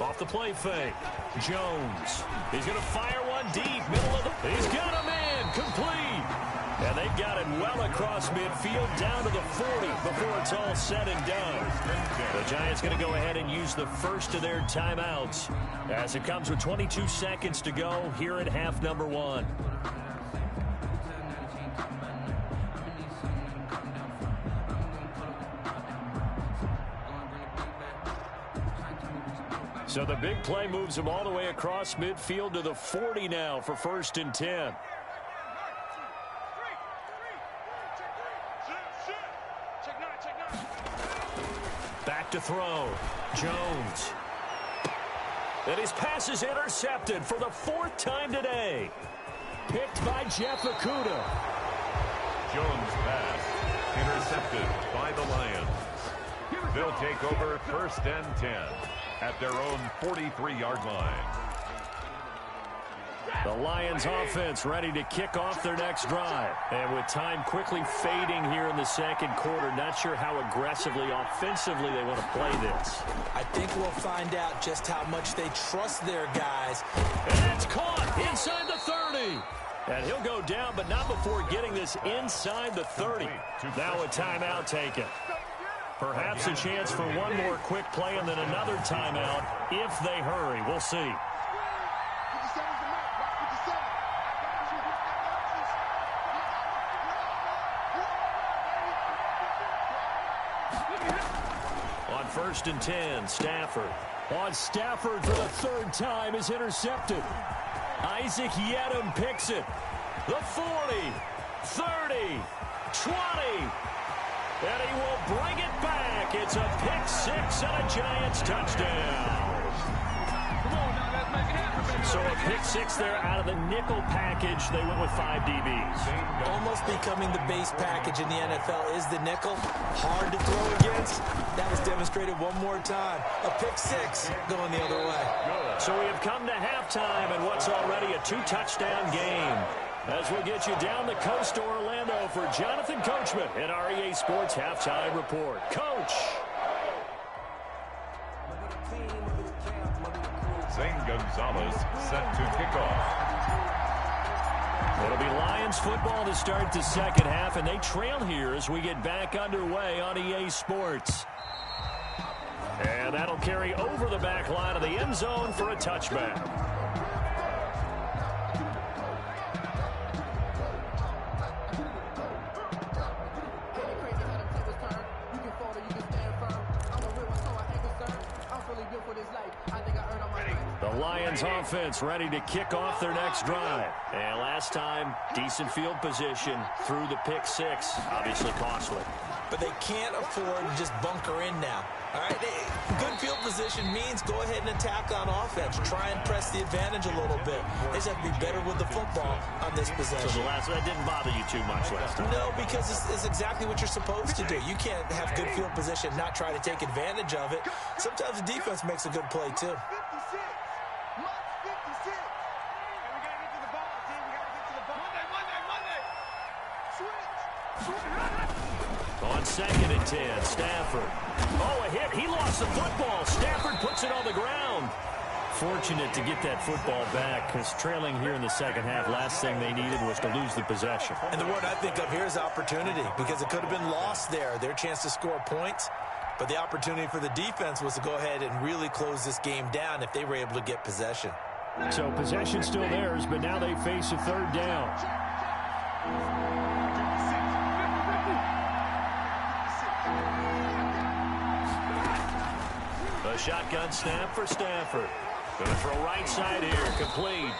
Off the play fake. Jones. He's going to fire one deep. Middle of the... He's got a man. Complete. And they've got him well across midfield down to the 40 before it's all said and done. The Giants going to go ahead and use the first of their timeouts as it comes with 22 seconds to go here at half number 1. So the big play moves them all the way across midfield to the 40 now for 1st and 10. Back to throw. Jones. And his pass is intercepted for the 4th time today. Picked by Jeff Okudah. Jones' pass intercepted by the Lions. They'll take over 1st and 10 at their own 43-yard line. The Lions offense ready to kick off their next drive. And with time quickly fading here in the 2nd quarter, not sure how aggressively, offensively they want to play this. I think we'll find out just how much they trust their guys. And it's caught inside the 30. And he'll go down, but not before getting this inside the 30. Now a timeout taken. Perhaps a chance for one more quick play and then another timeout if they hurry. We'll see. On 1st and 10, Stafford. On Stafford for the 3rd time is intercepted. Isaac Yedem picks it. The 40, 30, 20. And he will bring it back. It's a pick six and a Giants touchdown. So a pick six there out of the nickel package. They went with 5 DBs. Almost becoming the base package in the NFL is the nickel. Hard to throw against. That was demonstrated one more time. A pick six going the other way. So we have come to halftime in what's already a 2-touchdown game. As we get you down the coast to Orlando for Jonathan Coachman at our EA Sports Halftime Report. Coach. Zane Gonzalez set to kick off. It'll be Lions football to start the second half, and they trail here as we get back underway on EA Sports. And that'll carry over the back line of the end zone for a touchback. The Lions offense ready to kick off their next drive. And last time, decent field position through the pick six. Obviously costly. But they can't afford to just bunker in now. All right, good field position means go ahead and attack on offense. Try and press the advantage a little bit. They just have to be better with the football on this possession. So that didn't bother you too much last time? No, because it's exactly what you're supposed to do. You can't have good field position and not try to take advantage of it. Sometimes the defense makes a good play, too. On 2nd and 10, Stafford. Oh, a hit. He lost the football. Stafford puts it on the ground. Fortunate to get that football back because trailing here in the second half, last thing they needed was to lose the possession. And the word I think of here is opportunity because it could have been lost there. Their chance to score points. But the opportunity for the defense was to go ahead and really close this game down if they were able to get possession. So possession still theirs, but now they face a third down. A shotgun snap for Stafford. Going to throw right side here, complete.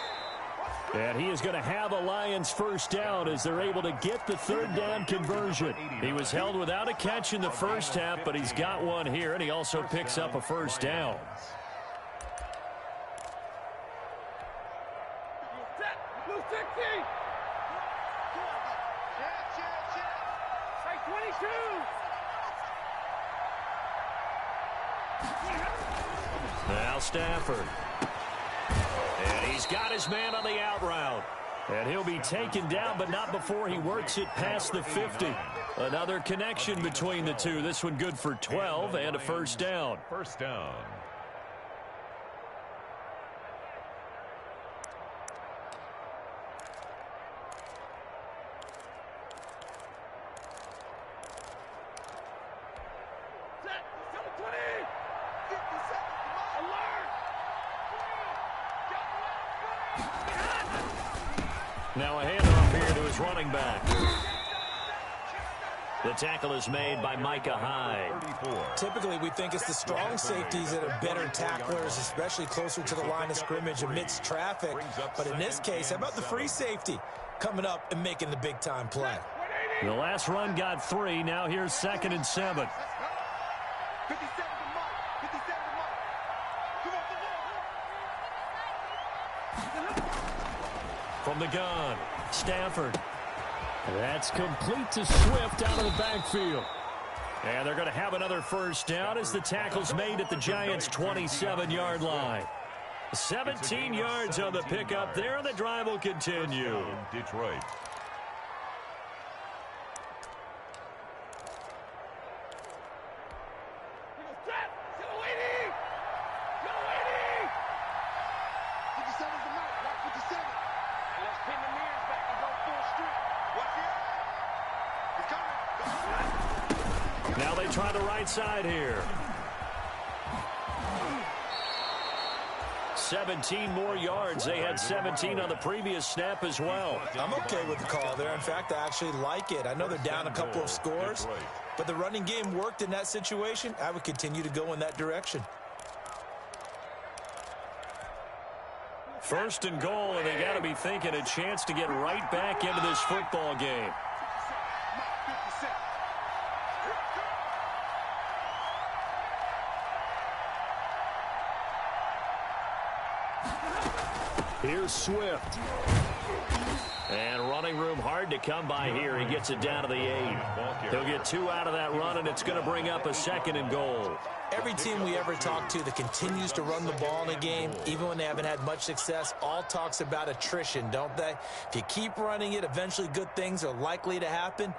And he is going to have a Lions first down as they're able to get the third down conversion. He was held without a catch in the first half, but he's got one here, and he also picks up a first down. Now Stafford. And he's got his man on the out route. And he'll be taken down, but not before he works it past the 50. Another connection between the two. This one good for 12 and a first down. First down. Now a handoff here to his running back. The tackle is made by Micah Hyde. Typically, we think it's the strong safeties that are better tacklers, especially closer to the line of scrimmage amidst traffic. But in this case, how about the free safety coming up and making the big-time play? The last run got 3. Now here's 2nd and 7. From the gun, Stafford. That's complete to Swift out of the backfield. And they're going to have another first down as the tackle's made at the Giants' 27-yard line. 17 yards on the pickup there, and the drive will continue. Detroit. Now they try the right side here. 17 more yards. They had 17 on the previous snap as well. I'm okay with the call there. In fact, I actually like it. I know they're down a couple of scores, but the running game worked in that situation. I would continue to go in that direction. First and goal, and they got to be thinking a chance to get right back into this football game. Here's Swift. And running room hard to come by here. He gets it down to the 8. He'll get 2 out of that run, and it's going to bring up a 2nd and goal. Every team we ever talk to that continues to run the ball in a game, even when they haven't had much success, all talks about attrition, don't they? If you keep running it, eventually good things are likely to happen.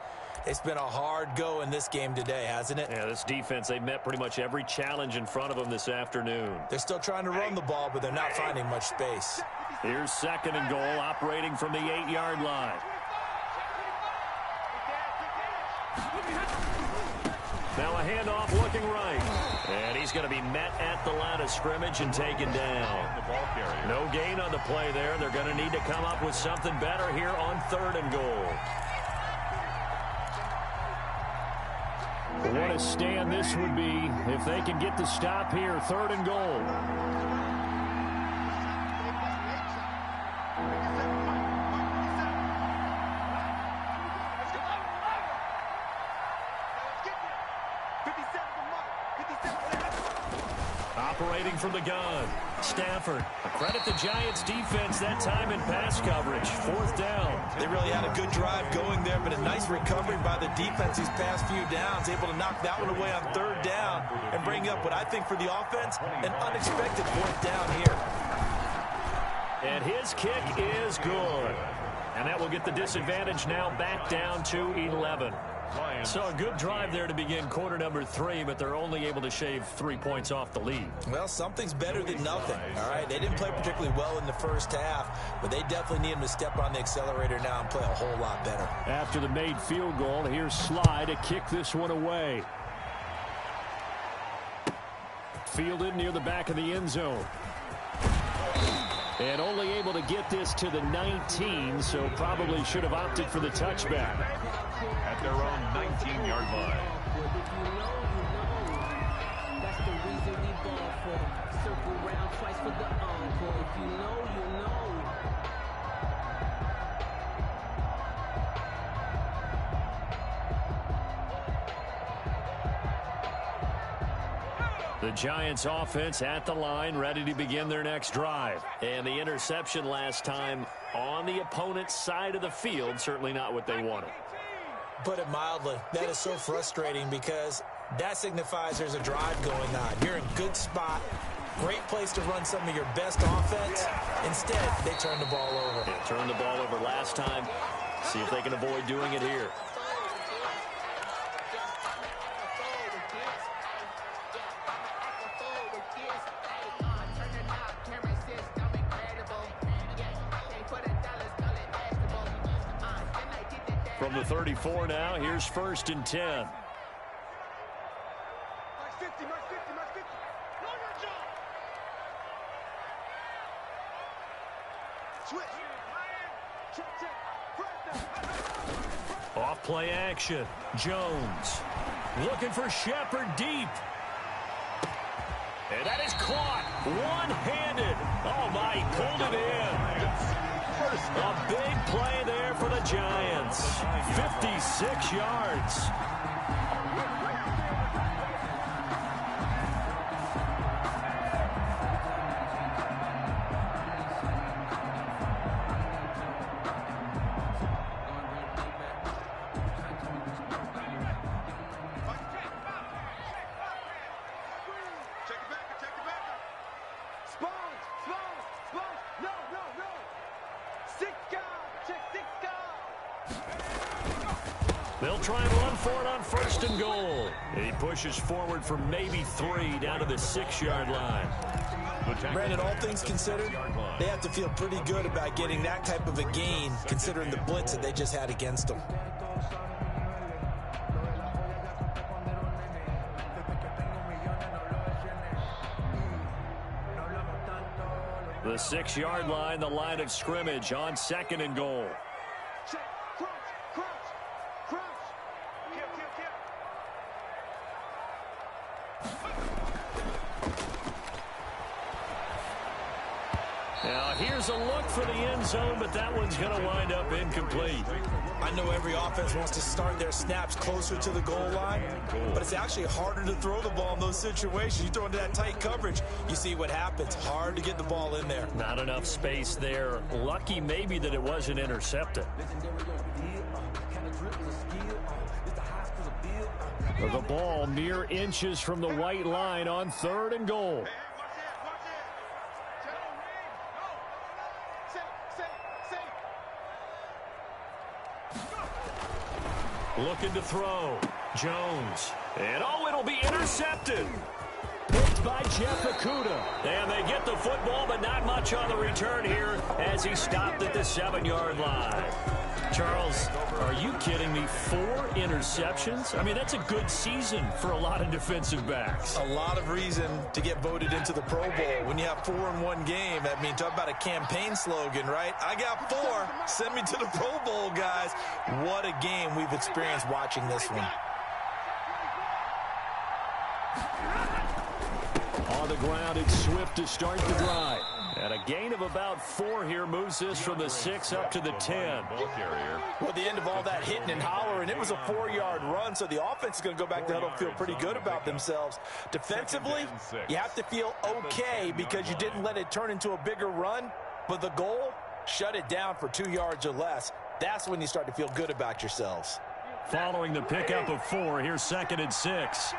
It's been a hard go in this game today, hasn't it? Yeah, this defense, they met pretty much every challenge in front of them this afternoon. They're still trying to run the ball, but they're not finding much space. Here's 2nd and goal, operating from the 8-yard line. Now a handoff looking right. And he's going to be met at the line of scrimmage and taken down. No gain on the play there. They're going to need to come up with something better here on 3rd and goal. What a stand this would be if they can get the stop here. 3rd and goal. Operating from the gun, Stafford. Credit the Giants defense that time in pass coverage. 4th down. They really had a good drive going there, but a nice recovery by the defense these past few downs, able to knock that one away on 3rd down and bring up what I think for the offense, an unexpected 4th down here. And his kick is good. And that will get the disadvantage now back down to 11. So a good drive there to begin quarter number 3, but they're only able to shave 3 points off the lead. Well, something's better than nothing, all right? They didn't play particularly well in the first half, but they definitely need him to step on the accelerator now and play a whole lot better. After the made field goal, here's Sly to kick this one away. Fielded near the back of the end zone. And only able to get this to the 19, so probably should have opted for the touchback. At their own 19-yard line. That's the reason we ball for. Circle round twice for the encore. If you know, you know. The Giants offense at the line, ready to begin their next drive. And the interception last time on the opponent's side of the field, certainly not what they wanted. Put it mildly, that is so frustrating because that signifies there's a drive going on. You're in good spot, great place to run some of your best offense. Instead, they turn the ball over. Yeah, turned the ball over last time. See if they can avoid doing it here. From the 34 now, here's 1st and 10. Off play action. Jones looking for Shepard deep. And that is caught one-handed. Oh, my, he pulled it in. A big play there for the Giants. 56 yards. They'll try and run for it on 1st and goal. He pushes forward for maybe 3 down to the 6-yard line. Brandon, all things considered, they have to feel pretty good about getting that type of a gain considering the blitz that they just had against them. The 6-yard line, the line of scrimmage on 2nd and goal. Now here's a look for the end zone, but that one's going to wind up incomplete. I know every offense wants to start their snaps closer to the goal line, but it's actually harder to throw the ball in those situations. You throw into that tight coverage, you see what happens. Hard to get the ball in there. Not enough space there. Lucky maybe that it wasn't intercepted. The ball mere inches from the white line on 3rd and goal. Looking to throw. Jones. And it'll be intercepted. Picked by Jeff Okudah. And they get the football, but not much on the return here as he stopped at the 7-yard line. Charles, are you kidding me? 4 interceptions? I mean, that's a good season for a lot of defensive backs. A lot of reason to get voted into the Pro Bowl. When you have 4 in one game, I mean, talk about a campaign slogan, right? I got 4. Send me to the Pro Bowl, guys. What a game we've experienced watching this one. On the ground, it's Swift to start the drive. And a gain of about 4 here moves this from the 6 up to the 10. Well, the end of all that hitting and hollering, it was a 4-yard run, so the offense is going to go back to huddle, feel pretty good about themselves. Defensively, you have to feel okay because you didn't let it turn into a bigger run, but the goal, shut it down for 2 yards or less. That's when you start to feel good about yourselves. Following the pickup of 4, here's 2nd and 6.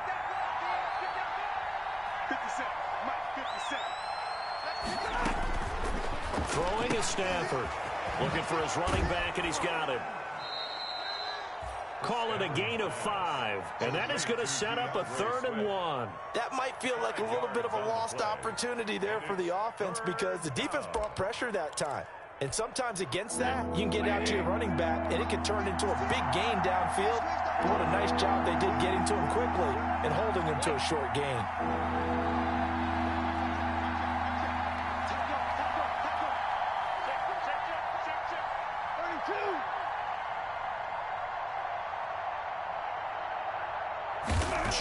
57, Mike, 57. Throwing is Stafford. Looking for his running back, and he's got it. Call it a gain of 5, and that is going to set up a 3rd and 1. That might feel like a little bit of a lost opportunity there for the offense because the defense brought pressure that time. And sometimes against that, you can get out to your running back, and it can turn into a big gain downfield. But what a nice job they did getting to him quickly and holding him to a short gain.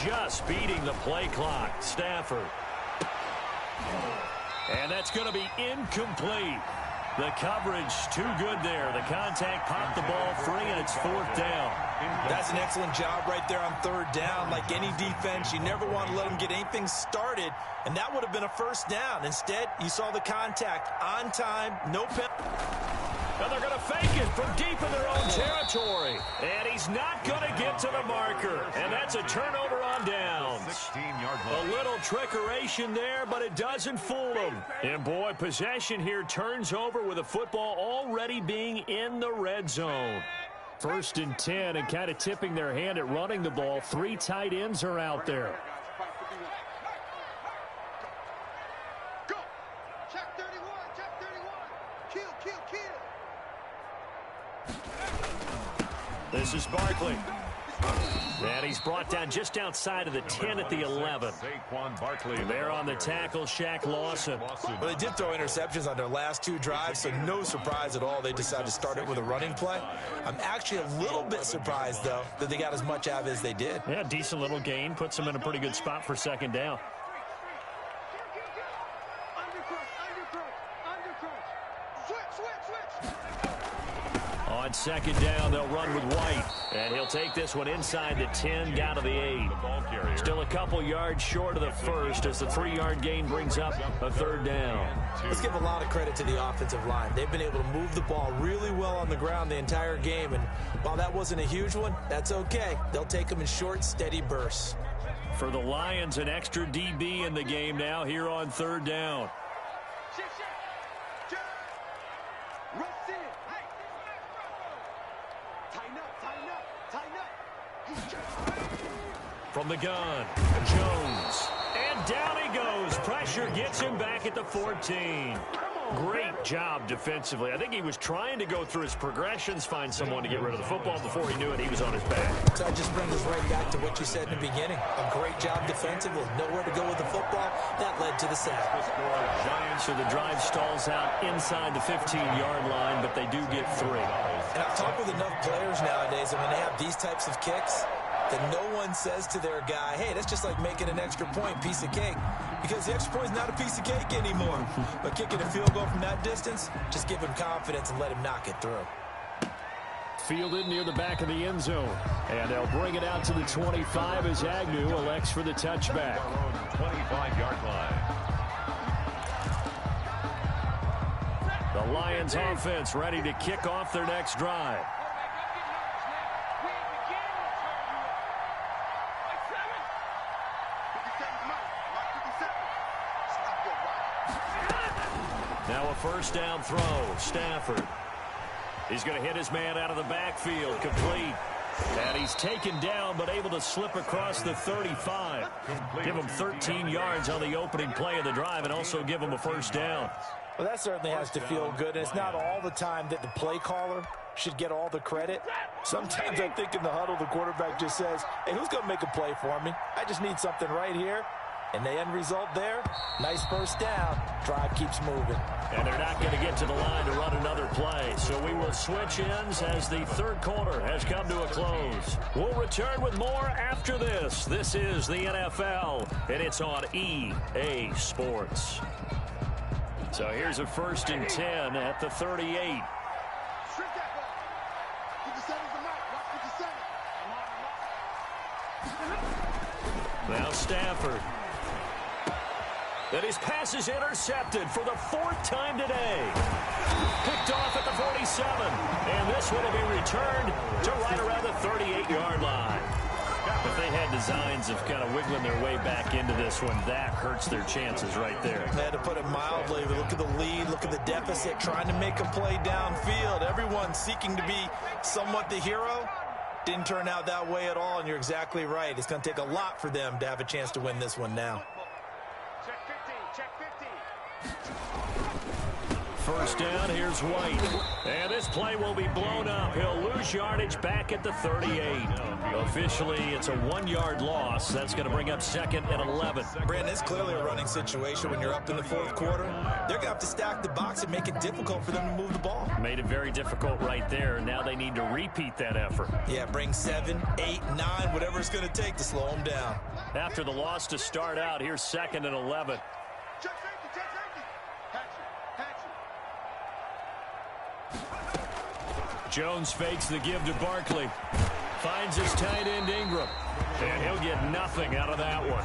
Just beating the play clock. Stafford. And that's going to be incomplete. The coverage too good there. The contact popped the ball free, and it's 4th down. That's an excellent job right there on 3rd down. Like any defense, you never want to let them get anything started, and that would have been a 1st down. Instead, you saw the contact on time, no penalty. And they're going to fake it from deep in their own territory. And he's not going to get to the marker. And that's a turnover on downs. 16-yard A little trickeration there, but it doesn't fool them. And, boy, possession here turns over with the football already being in the red zone. 1st and 10, and kind of tipping their hand at running the ball. 3 tight ends are out there. Go. Check 31, check 31. Kill, kill, kill. This is Barkley. And he's brought down just outside of the 10 at the 11. There on the tackle, Shaq Lawson. Well, they did throw interceptions on their last 2 drives, so no surprise at all they decided to start it with a running play. I'm actually a little bit surprised, though, that they got as much out of it as they did. Yeah, decent little gain. Puts them in a pretty good spot for 2nd down. On 2nd down, they'll run with White. And he'll take this one inside the 10, down to the 8. Still a couple yards short of the 1st as the 3-yard gain brings up a 3rd down. Let's give a lot of credit to the offensive line. They've been able to move the ball really well on the ground the entire game. And while that wasn't a huge one, that's okay. They'll take them in short, steady bursts. For the Lions, an extra DB in the game now here on 3rd down. From the gun, Jones. And down he goes. Pressure gets him back at the 14. Great job defensively. I think he was trying to go through his progressions, find someone to get rid of the football. Before he knew it, he was on his back. So that just brings us right back to what you said in the beginning. A great job defensively. Nowhere to go with the football. That led to the sack. So the drive stalls out inside the 15-yard line, but they do get 3. And I've talked with enough players nowadays, and when they have these types of kicks, that no one says to their guy, hey, that's just like making an extra point, piece of cake. Because the extra point is not a piece of cake anymore. But kicking a field goal from that distance, just give him confidence and let him knock it through. Fielded near the back of the end zone. And they'll bring it out to the 25 as Agnew elects for the touchback. 25-yard line. The Lions offense ready to kick off their next drive. Now a first down throw. Stafford. He's going to hit his man out of the backfield. Complete. And he's taken down but able to slip across the 35. Give him 13 yards on the opening play of the drive and also give him a first down. Well, that certainly has to feel good. And it's not all the time that the play caller should get all the credit. Sometimes I think in the huddle, the quarterback just says, hey, who's going to make a play for me? I just need something right here. And the end result there, nice first down. Drive keeps moving. And they're not going to get to the line to run another play. So we will switch ends as the third quarter has come to a close. We'll return with more after this. This is the NFL, and it's on EA Sports. So here's a 1st and 10 at the 38. Now Stafford. And his pass is intercepted for the 4th time today. Picked off at the 47. And this one will be returned to right around the 38-yard line. If they had designs of kind of wiggling their way back into this one, that hurts their chances right there. They had to put it mildly. Look at the lead, look at the deficit, trying to make a play downfield. Everyone seeking to be somewhat the hero. Didn't turn out that way at all, and you're exactly right. It's going to take a lot for them to have a chance to win this one now. First down, here's White. And this play will be blown up. He'll lose yardage back at the 38. Officially, it's a 1-yard loss. That's going to bring up 2nd and 11. Brandon, it's clearly a running situation when you're up in the 4th quarter. They're going to have to stack the box and make it difficult for them to move the ball. Made it very difficult right there. Now they need to repeat that effort. Yeah, bring 7, 8, 9, whatever it's going to take to slow them down. After the loss to start out, here's 2nd and 11. Jones fakes the give to Barkley. Finds his tight end Ingram. And he'll get nothing out of that one.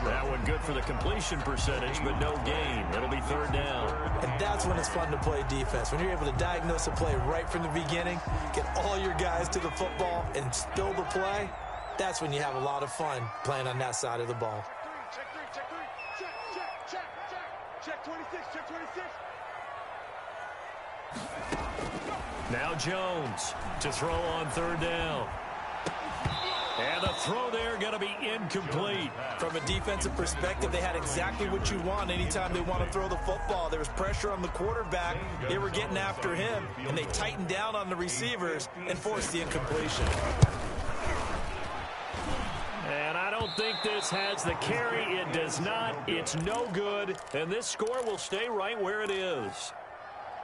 That one good for the completion percentage, but no gain. It'll be 3rd down. And that's when it's fun to play defense. When you're able to diagnose a play right from the beginning, get all your guys to the football, and spill the play, that's when you have a lot of fun playing on that side of the ball. Check 26, check 26. Now Jones to throw on 3rd down. And the throw there going to be incomplete. From a defensive perspective, they had exactly what you want anytime they want to throw the football. There was pressure on the quarterback. They were getting after him, and they tightened down on the receivers and forced the incompletion. And I don't think this has the carry. It does not. It's no good. And this score will stay right where it is.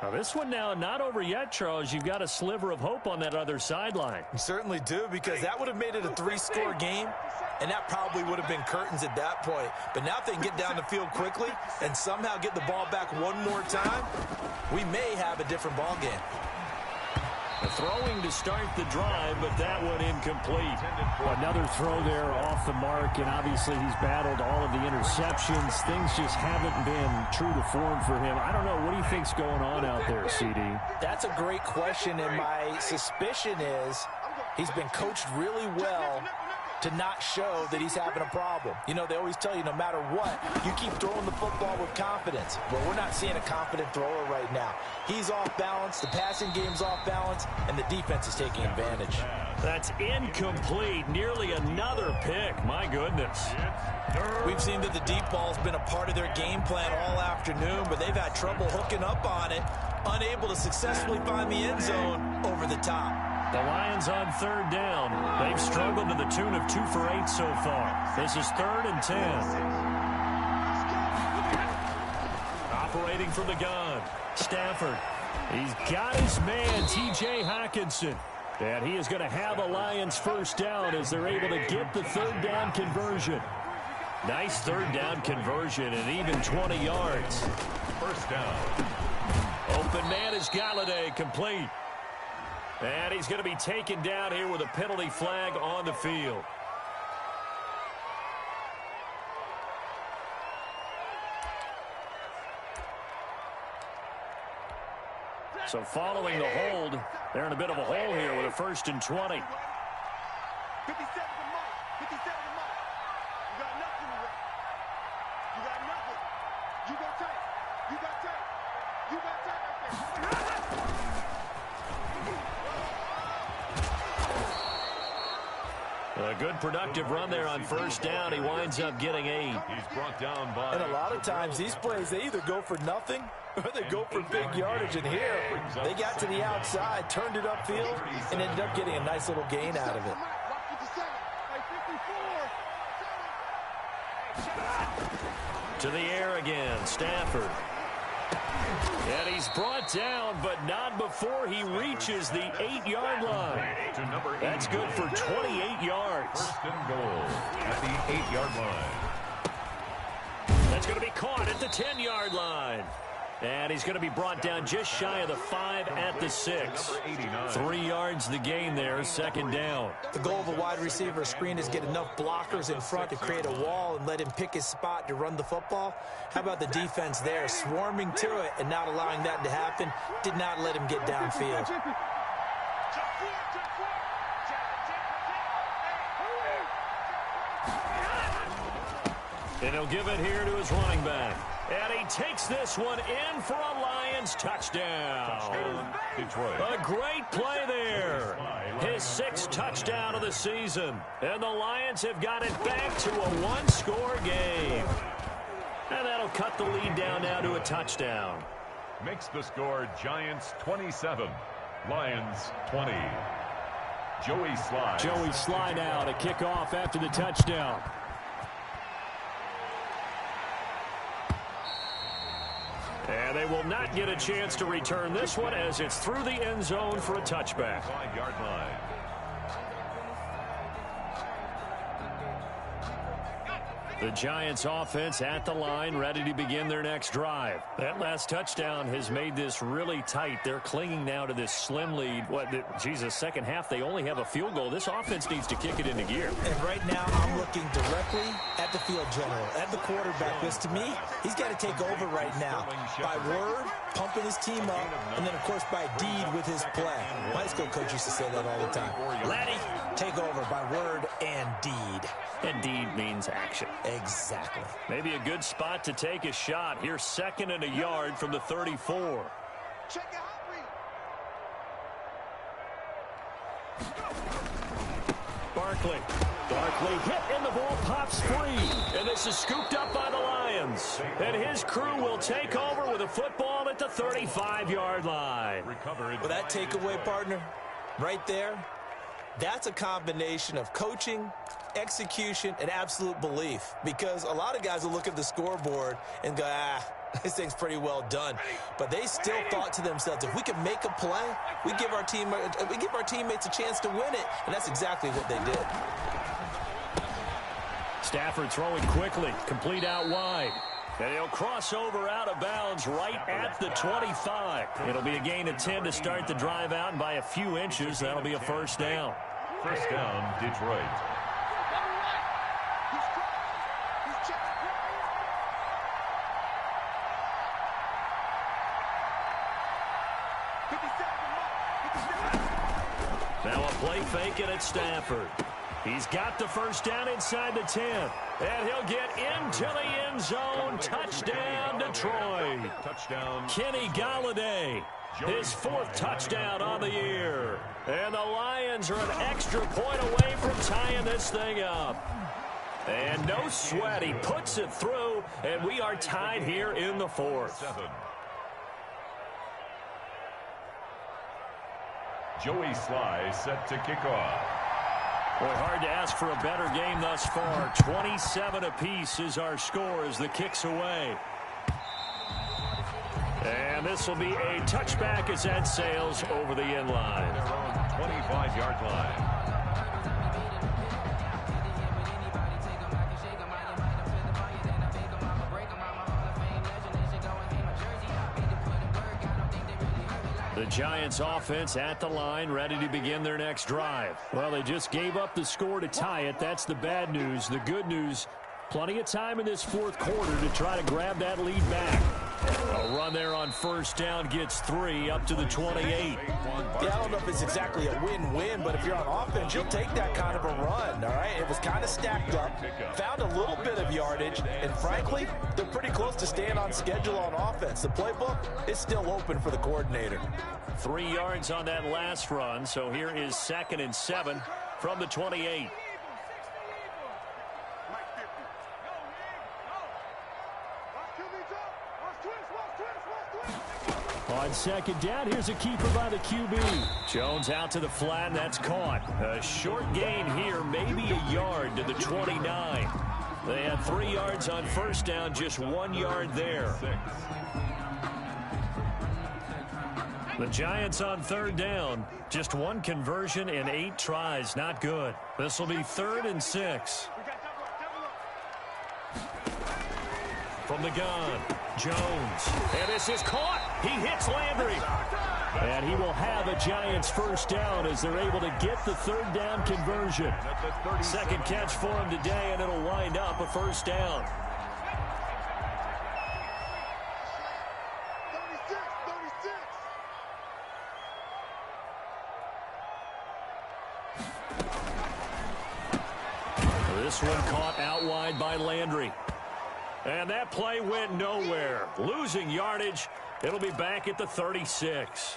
Now this one now not over yet, Charles. You've got a sliver of hope on that other sideline. You certainly do, because that would have made it a 3-score game, and that probably would have been curtains at that point. But now if they can get down the field quickly and somehow get the ball back one more time, we may have a different ball game. Throwing to start the drive, but that one incomplete. Another throw there off the mark, and obviously he's battled all of the interceptions. Things just haven't been true to form for him. I don't know. What do you think's going on out there, CD? That's a great question, and my suspicion is he's been coached really well to not show that he's having a problem. You know, they always tell you no matter what, you keep throwing the football with confidence. Well, we're not seeing a confident thrower right now. He's off balance, the passing game's off balance, and the defense is taking advantage. That's incomplete. Nearly another pick. My goodness. We've seen that the deep ball's been a part of their game plan all afternoon, but they've had trouble hooking up on it, unable to successfully find the end zone over the top. The Lions on 3rd down. They've struggled to the tune of 2 for 8 so far. This is 3rd and 10. Operating from the gun, Stafford. He's got his man, T.J. Hockenson. And he is going to have a Lions first down as they're able to get the 3rd down conversion. Nice third down conversion and even 20 yards. First down. Open man is Galladay, complete. And he's going to be taken down here with a penalty flag on the field. So following the hold, they're in a bit of a hole here with a 1st and 20. 57 to Mike. 57 to Mike. You got nothing to run. You got nothing. You got tape. You got tape. You got tape right there. A good productive run there on 1st down. He winds up getting 8. He's brought down by... And a lot of times these plays, they either go for nothing or they go for big yardage. And here, they got to the outside, turned it upfield, and ended up getting a nice little gain out of it. To the air again, Stafford. And he's brought down, but not before he reaches the 8-yard line. That's good for 28 yards. First and goal at the 8-yard line. That's going to be caught at the 10-yard line. And he's going to be brought down just shy of the 5 at the 6. 3 yards the gain there, 2nd down. The goal of a wide receiver screen is get enough blockers in front to create a wall and let him pick his spot to run the football. How about the defense there, swarming to it and not allowing that to happen? Did not let him get downfield. And he'll give it here to his running back. And he takes this one in for a Lions touchdown. Detroit. A great play there. His 6th touchdown of the season. And the Lions have got it back to a 1-score game. And that'll cut the lead down now to a touchdown. Makes the score Giants 27, Lions 20. Joey Sly. Joey Sly now to kick off after the touchdown. And they will not get a chance to return this one as it's through the end zone for a touchback. 5-yard line. The Giants offense at the line, ready to begin their next drive. That last touchdown has made this really tight. They're clinging now to this slim lead. Second half, they only have a field goal. This offense needs to kick it into gear. And right now, I'm looking directly at the field general, at the quarterback. Because to me, he's got to take over right now. By word, pumping his team up, and then, of course, by deed with his play. My high school coach used to say that all the time. Laddie, take over by word and deed. And deed means action. Exactly. Maybe a good spot to take a shot. Here's 2nd and a yard from the 34. Check your hot read. Barkley hit and the ball pops free. And this is scooped up by the Lions. And his crew will take over with a football at the 35-yard line. Well, that takeaway, partner, right there, that's a combination of coaching, execution, and absolute belief. Because a lot of guys will look at the scoreboard and go, this thing's pretty well done. But they still thought to themselves, if we can make a play, we give our teammates a chance to win it. And that's exactly what they did. Stafford throwing quickly, complete out wide. And he'll cross over out of bounds right at the 25. It'll be a gain of 10 to start the drive out, and by a few inches, that'll be a 1st down. First down, Detroit. Now a play fake it at Stafford. He's got the 1st down inside the 10. And he'll get into the end zone. Touchdown, Detroit. Touchdown. Kenny Galladay, his 4th touchdown on the year. And the Lions are an extra point away from tying this thing up. And no sweat, he puts it through, and we are tied here in the 4th. 7. Joey Sly set to kick off. Boy, hard to ask for a better game thus far. 27 apiece is our score as the kick's away. And this will be a touchback as that sails over the end line. Their own 25-yard line. The Giants offense at the line, ready to begin their next drive. Well, they just gave up the score to tie it. That's the bad news. The good news, plenty of time in this fourth quarter to try to grab that lead back. A run there on first down gets 3 up to the 28. Yeah, I don't know if it's exactly a win-win, but if you're on offense, you'll take that kind of a run, all right? It was kind of stacked up, found a little bit of yardage, and frankly, they're pretty close to staying on schedule on offense. The playbook is still open for the coordinator. 3 yards on that last run, so here is 2nd and 7 from the 28. On second down, here's a keeper by the QB. Jones out to the flat, and that's caught. A short gain here, maybe a yard to the 29. They had 3 yards on first down, just 1 yard there. The Giants on third down. Just 1 conversion in 8 tries. Not good. This will be 3rd and 6. From the gun, Jones. And this is caught. He hits Landry. And he will have a Giants first down as they're able to get the 3rd down conversion. 2nd catch for him today, and it'll wind up a first down. 36. This one caught out wide by Landry. And that play went nowhere. Losing yardage. It'll be back at the 36.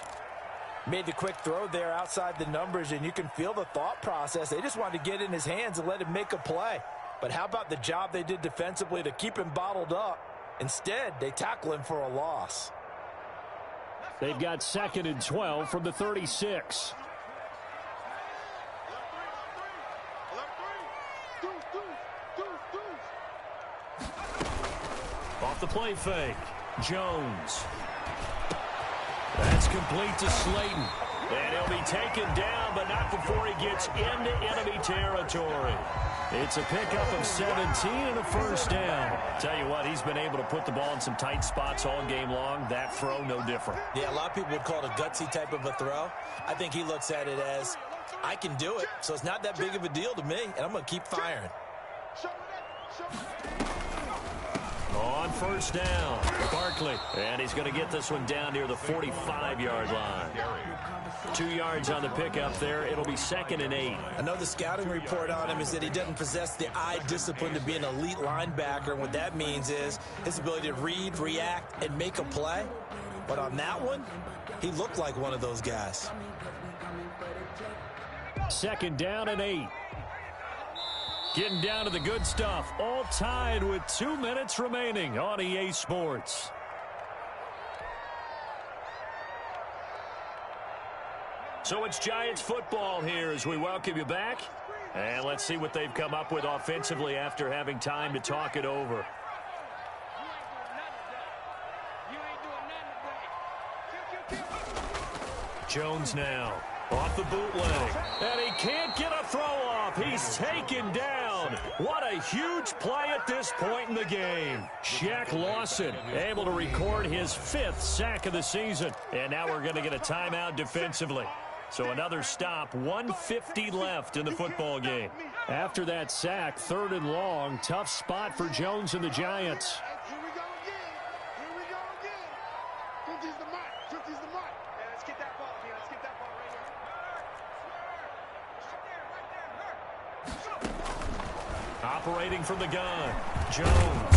Made the quick throw there outside the numbers, and you can feel the thought process. They just wanted to get in his hands and let him make a play. But how about the job they did defensively to keep him bottled up? Instead, they tackle him for a loss. They've got 2nd and 12 from the 36. Off the play fake, Jones. That's complete to Slayton. And he'll be taken down, but not before he gets into enemy territory. It's a pickup of 17 and a first down. Tell you what, he's been able to put the ball in some tight spots all game long. That throw, no different. Yeah, a lot of people would call it a gutsy type of a throw. I think he looks at it as, I can do it, so it's not that big of a deal to me, and I'm going to keep firing. On first down, Barkley. And he's going to get this one down near the 45-yard line. 2 yards on the pickup there. It'll be 2nd and 8. I know the scouting report on him is that he doesn't possess the eye discipline to be an elite linebacker. And what that means is his ability to read, react, and make a play. But on that one, he looked like one of those guys. 2nd down and 8. Getting down to the good stuff. All tied with 2 minutes remaining on EA Sports. So it's Giants football here as we welcome you back. And let's see what they've come up with offensively after having time to talk it over. Jones now. Off the bootleg. And he can't get a throw off. He's taken down. What a huge play at this point in the game. Shaq Lawson able to record his 5th sack of the season. And now we're going to get a timeout defensively. So another stop, 1:50 left in the football game. After that sack, 3rd and long, tough spot for Jones and the Giants. Here we go again. Here we go again. 50's the mark. 50's the mark. Yeah, let's get that ball here. Let's get that ball right here. Operating from the gun, Jones.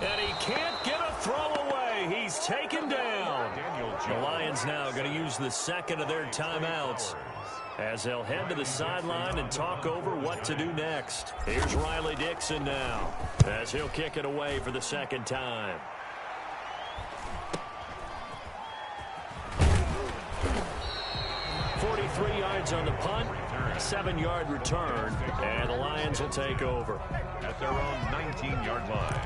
And he can't get a throw away. He's taken down. The Lions now going to use the 2nd of their timeouts as they'll head to the sideline and talk over what to do next. Here's Riley Dixon now as he'll kick it away for the 2nd time. .43 yards on the punt, 7-yard return, and the Lions will take over at their own 19-yard line.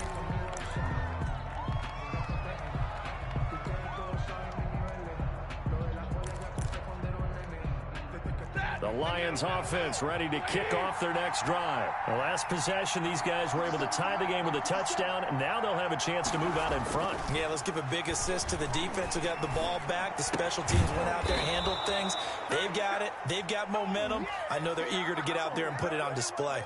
The Lions offense ready to kick off their next drive. The last possession, these guys were able to tie the game with a touchdown, and now they'll have a chance to move out in front. Yeah, let's give a big assist to the defense who got the ball back. The special teams went out there, handled things. They've got it. They've got momentum. I know they're eager to get out there and put it on display.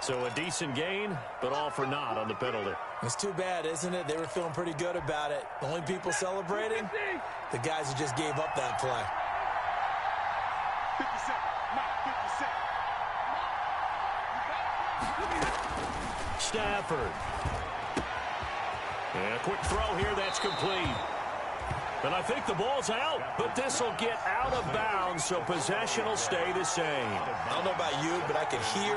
So a decent gain, but all for naught on the penalty. It's too bad, isn't it? They were feeling pretty good about it. The only people celebrating, the guys who just gave up that play. 50 seconds. Mike, 50 seconds. Stafford. And a quick throw here, that's complete. And I think the ball's out, but this will get out of bounds, so possession will stay the same. I don't know about you, but I could hear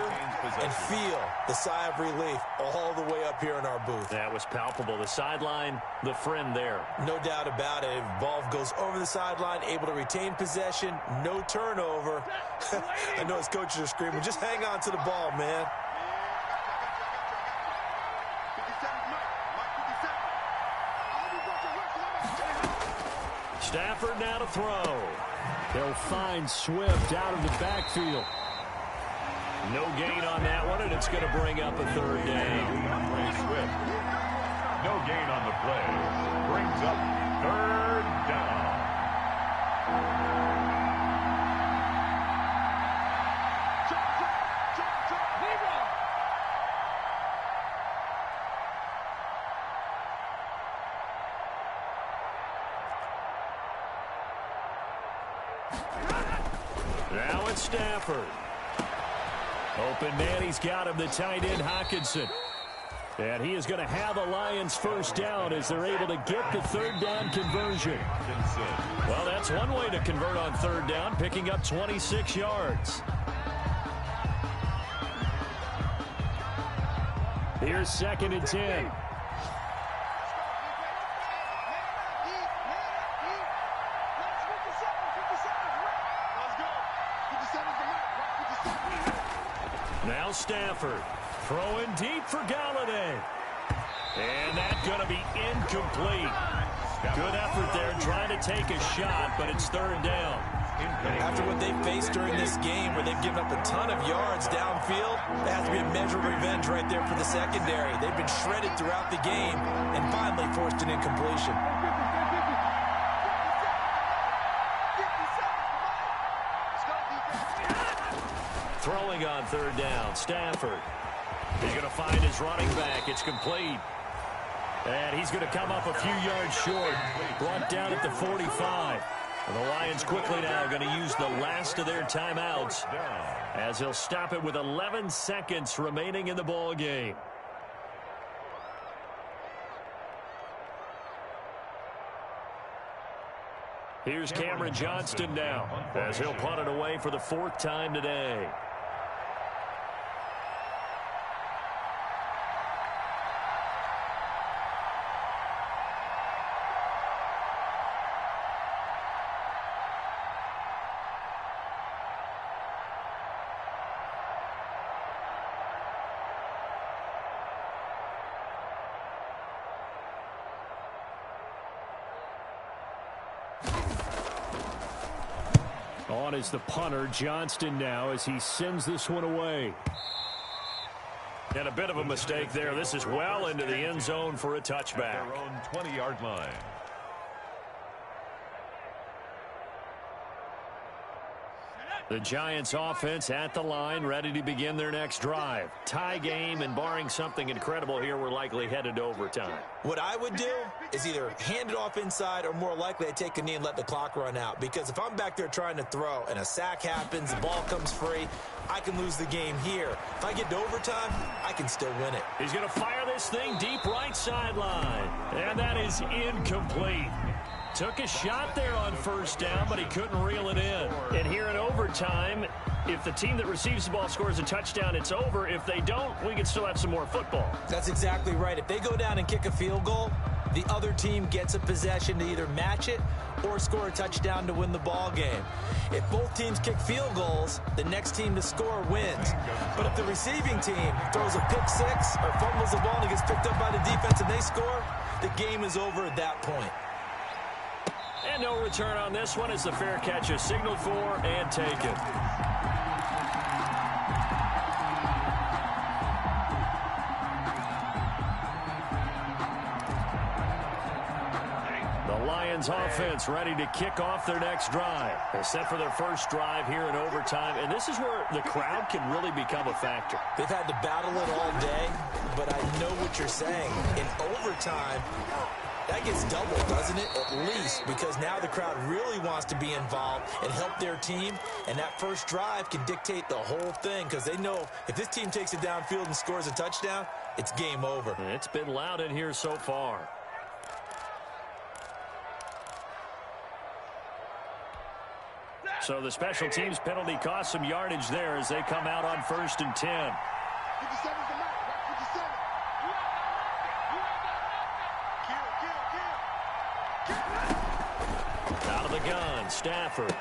and feel the sigh of relief all the way up here in our booth. That was palpable. The sideline, the friend there. No doubt about it. If the ball goes over the sideline, able to retain possession, no turnover. I know his coaches are screaming, just hang on to the ball, man. 50 seconds, Mike. Mike, 50 seconds. Stafford now to throw. They'll find Swift out of the backfield. No gain on that one, and it's going to bring up a third down. Swift. No gain on the play. Brings up third down. Now it's Stafford. Open man, he's got him, the tight end, Hockenson. And he is going to have a Lions first down as they're able to get the third down conversion. Well, that's one way to convert on third down, picking up 26 yards. Here's 2nd and 10. Now Stafford throwing deep for Galladay. And that's going to be incomplete. Good effort there trying to take a shot, but it's third down. After what they faced during this game where they've given up a ton of yards downfield, that has to be a measure of revenge right there for the secondary. They've been shredded throughout the game and finally forced an incompletion. Throwing on third down, Stafford. He's going to find his running back. It's complete. And he's going to come up a few yards short. Brought down at the 45. And the Lions quickly now going to use the last of their timeouts as he'll stop it with 11 seconds remaining in the ball game. Here's Cameron Johnston now as he'll punt it away for the 4th time today. On is the punter, Johnston now, as he sends this one away. And a bit of a mistake there. This is well into the end zone for a touchback. At their own 20-yard line. The Giants offense at the line, ready to begin their next drive. Tie game, and barring something incredible here, we're likely headed to overtime. What I would do is either hand it off inside or more likely I take a knee and let the clock run out. Because if I'm back there trying to throw and a sack happens, the ball comes free, I can lose the game here. If I get to overtime, I can still win it. He's going to fire this thing deep right sideline. And that is incomplete. Took a shot there on first down, but he couldn't reel it in. And here in overtime, if the team that receives the ball scores a touchdown, it's over. If they don't, we can still have some more football. That's exactly right. If they go down and kick a field goal, the other team gets a possession to either match it or score a touchdown to win the ball game. If both teams kick field goals, the next team to score wins. But if the receiving team throws a pick six or fumbles the ball and it gets picked up by the defense and they score, the game is over at that point. And no return on this one as the fair catch is signaled for and taken. Giants offense ready to kick off their next drive. They're set for their first drive here in overtime, and this is where the crowd can really become a factor. They've had to battle it all day, but I know what you're saying. In overtime, that gets doubled, doesn't it? At least, because now the crowd really wants to be involved and help their team, and that first drive can dictate the whole thing because they know if this team takes it downfield and scores a touchdown, it's game over. It's been loud in here so far. So the special teams penalty cost some yardage there as they come out on 1st and 10. 57's the mark. 57. Out of the gun, Stafford.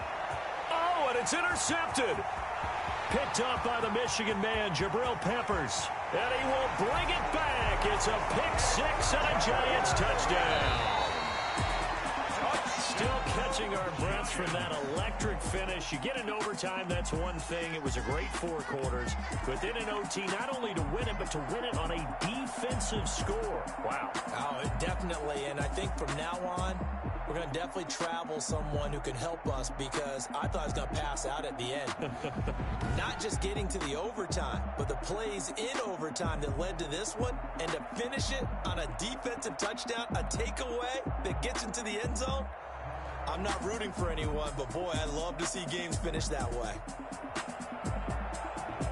Oh, and it's intercepted. Picked up by the Michigan man, Jabril Peppers. And he will bring it back. It's a pick six and a Giants touchdown. Still catching our breaths from that electric finish. You get in overtime, that's one thing. It was a great 4 quarters. But then in OT, not only to win it, but to win it on a defensive score. Wow. Oh, definitely. And I think from now on, we're going to definitely travel someone who can help us because I thought I was going to pass out at the end. Not just getting to the overtime, but the plays in overtime that led to this one, and to finish it on a defensive touchdown, a takeaway that gets into the end zone. I'm not rooting for anyone, but boy, I love to see games finish that way.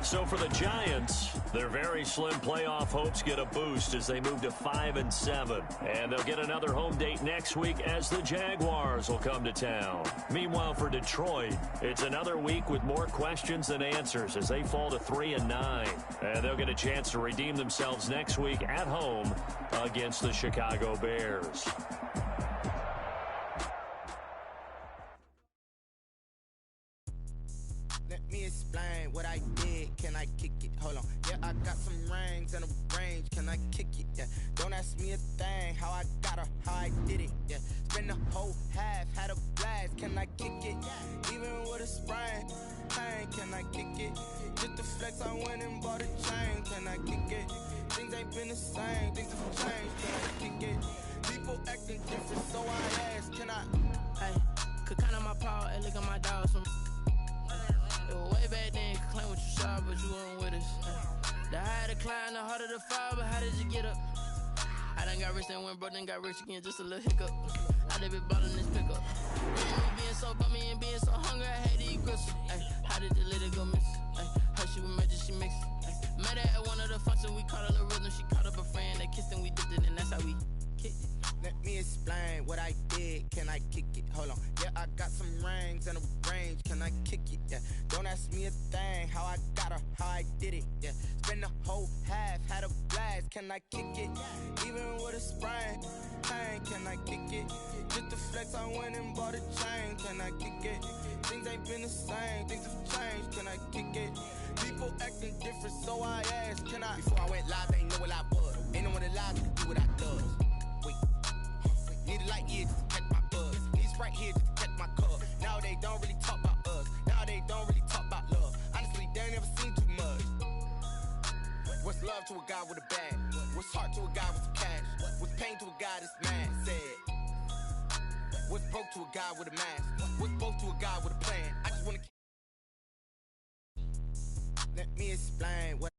So for the Giants, their very slim playoff hopes get a boost as they move to 5-7. And they'll get another home date next week as the Jaguars will come to town. Meanwhile, for Detroit, it's another week with more questions than answers as they fall to 3-9. And they'll get a chance to redeem themselves next week at home against the Chicago Bears. Let me explain what I did. Can I kick it? Hold on. Yeah, I got some rings and a range. Can I kick it? Yeah. Don't ask me a thing. How I got her, how I did it. Yeah. Spend the whole half, had a blast. Can I kick it? Even with a sprain. Pain, can I kick it? Just the flex, I went and bought a chain. Can I kick it? Things ain't been the same. Things have changed. Can I kick it? People acting different, so I ask. Can I? Hey, could count on my power and look at my dogs from. It was way back then, could claim what you saw, but you weren't with us. The higher the climb, the harder the fall, but how did you get up? I done got rich, then went broke, then got rich again, just a little hiccup. I done been ballin' this pickup. Me being so bummy and being so hungry, I had to eat gristle. Ay, how did the lady go miss? Ay, her she was major, she mixed. Met her at one of the functions, we caught a little rhythm. She caught up a friend, they kissed and we dipped it, and that's how we kicked it. Let me explain what I did. Can I kick it? Hold on. Yeah, I got some rings and a range. Can I kick it? Yeah. Don't ask me a thing. How I got her, how I did it. Yeah. Spend the whole half, had a blast. Can I kick it? Even with a sprain. Pain, can I kick it? Just the flex, I went and bought a chain. Can I kick it? Things ain't been the same. Things have changed. Can I kick it? People acting different, so I asked. Can I? Before I went live, they ain't know what I was. Ain't no one alive to do what I does. Need a light here just to catch my buzz. Need Sprite here just to catch my cup. Now they don't really talk about us. Now they don't really talk about love. Honestly, they ain't never seen too much. What's love to a guy with a bag? What's heart to a guy with some cash? What's pain to a guy that's mad? Said. What's broke to a guy with a mask? What's both to a guy with a plan? I just wanna. Let me explain what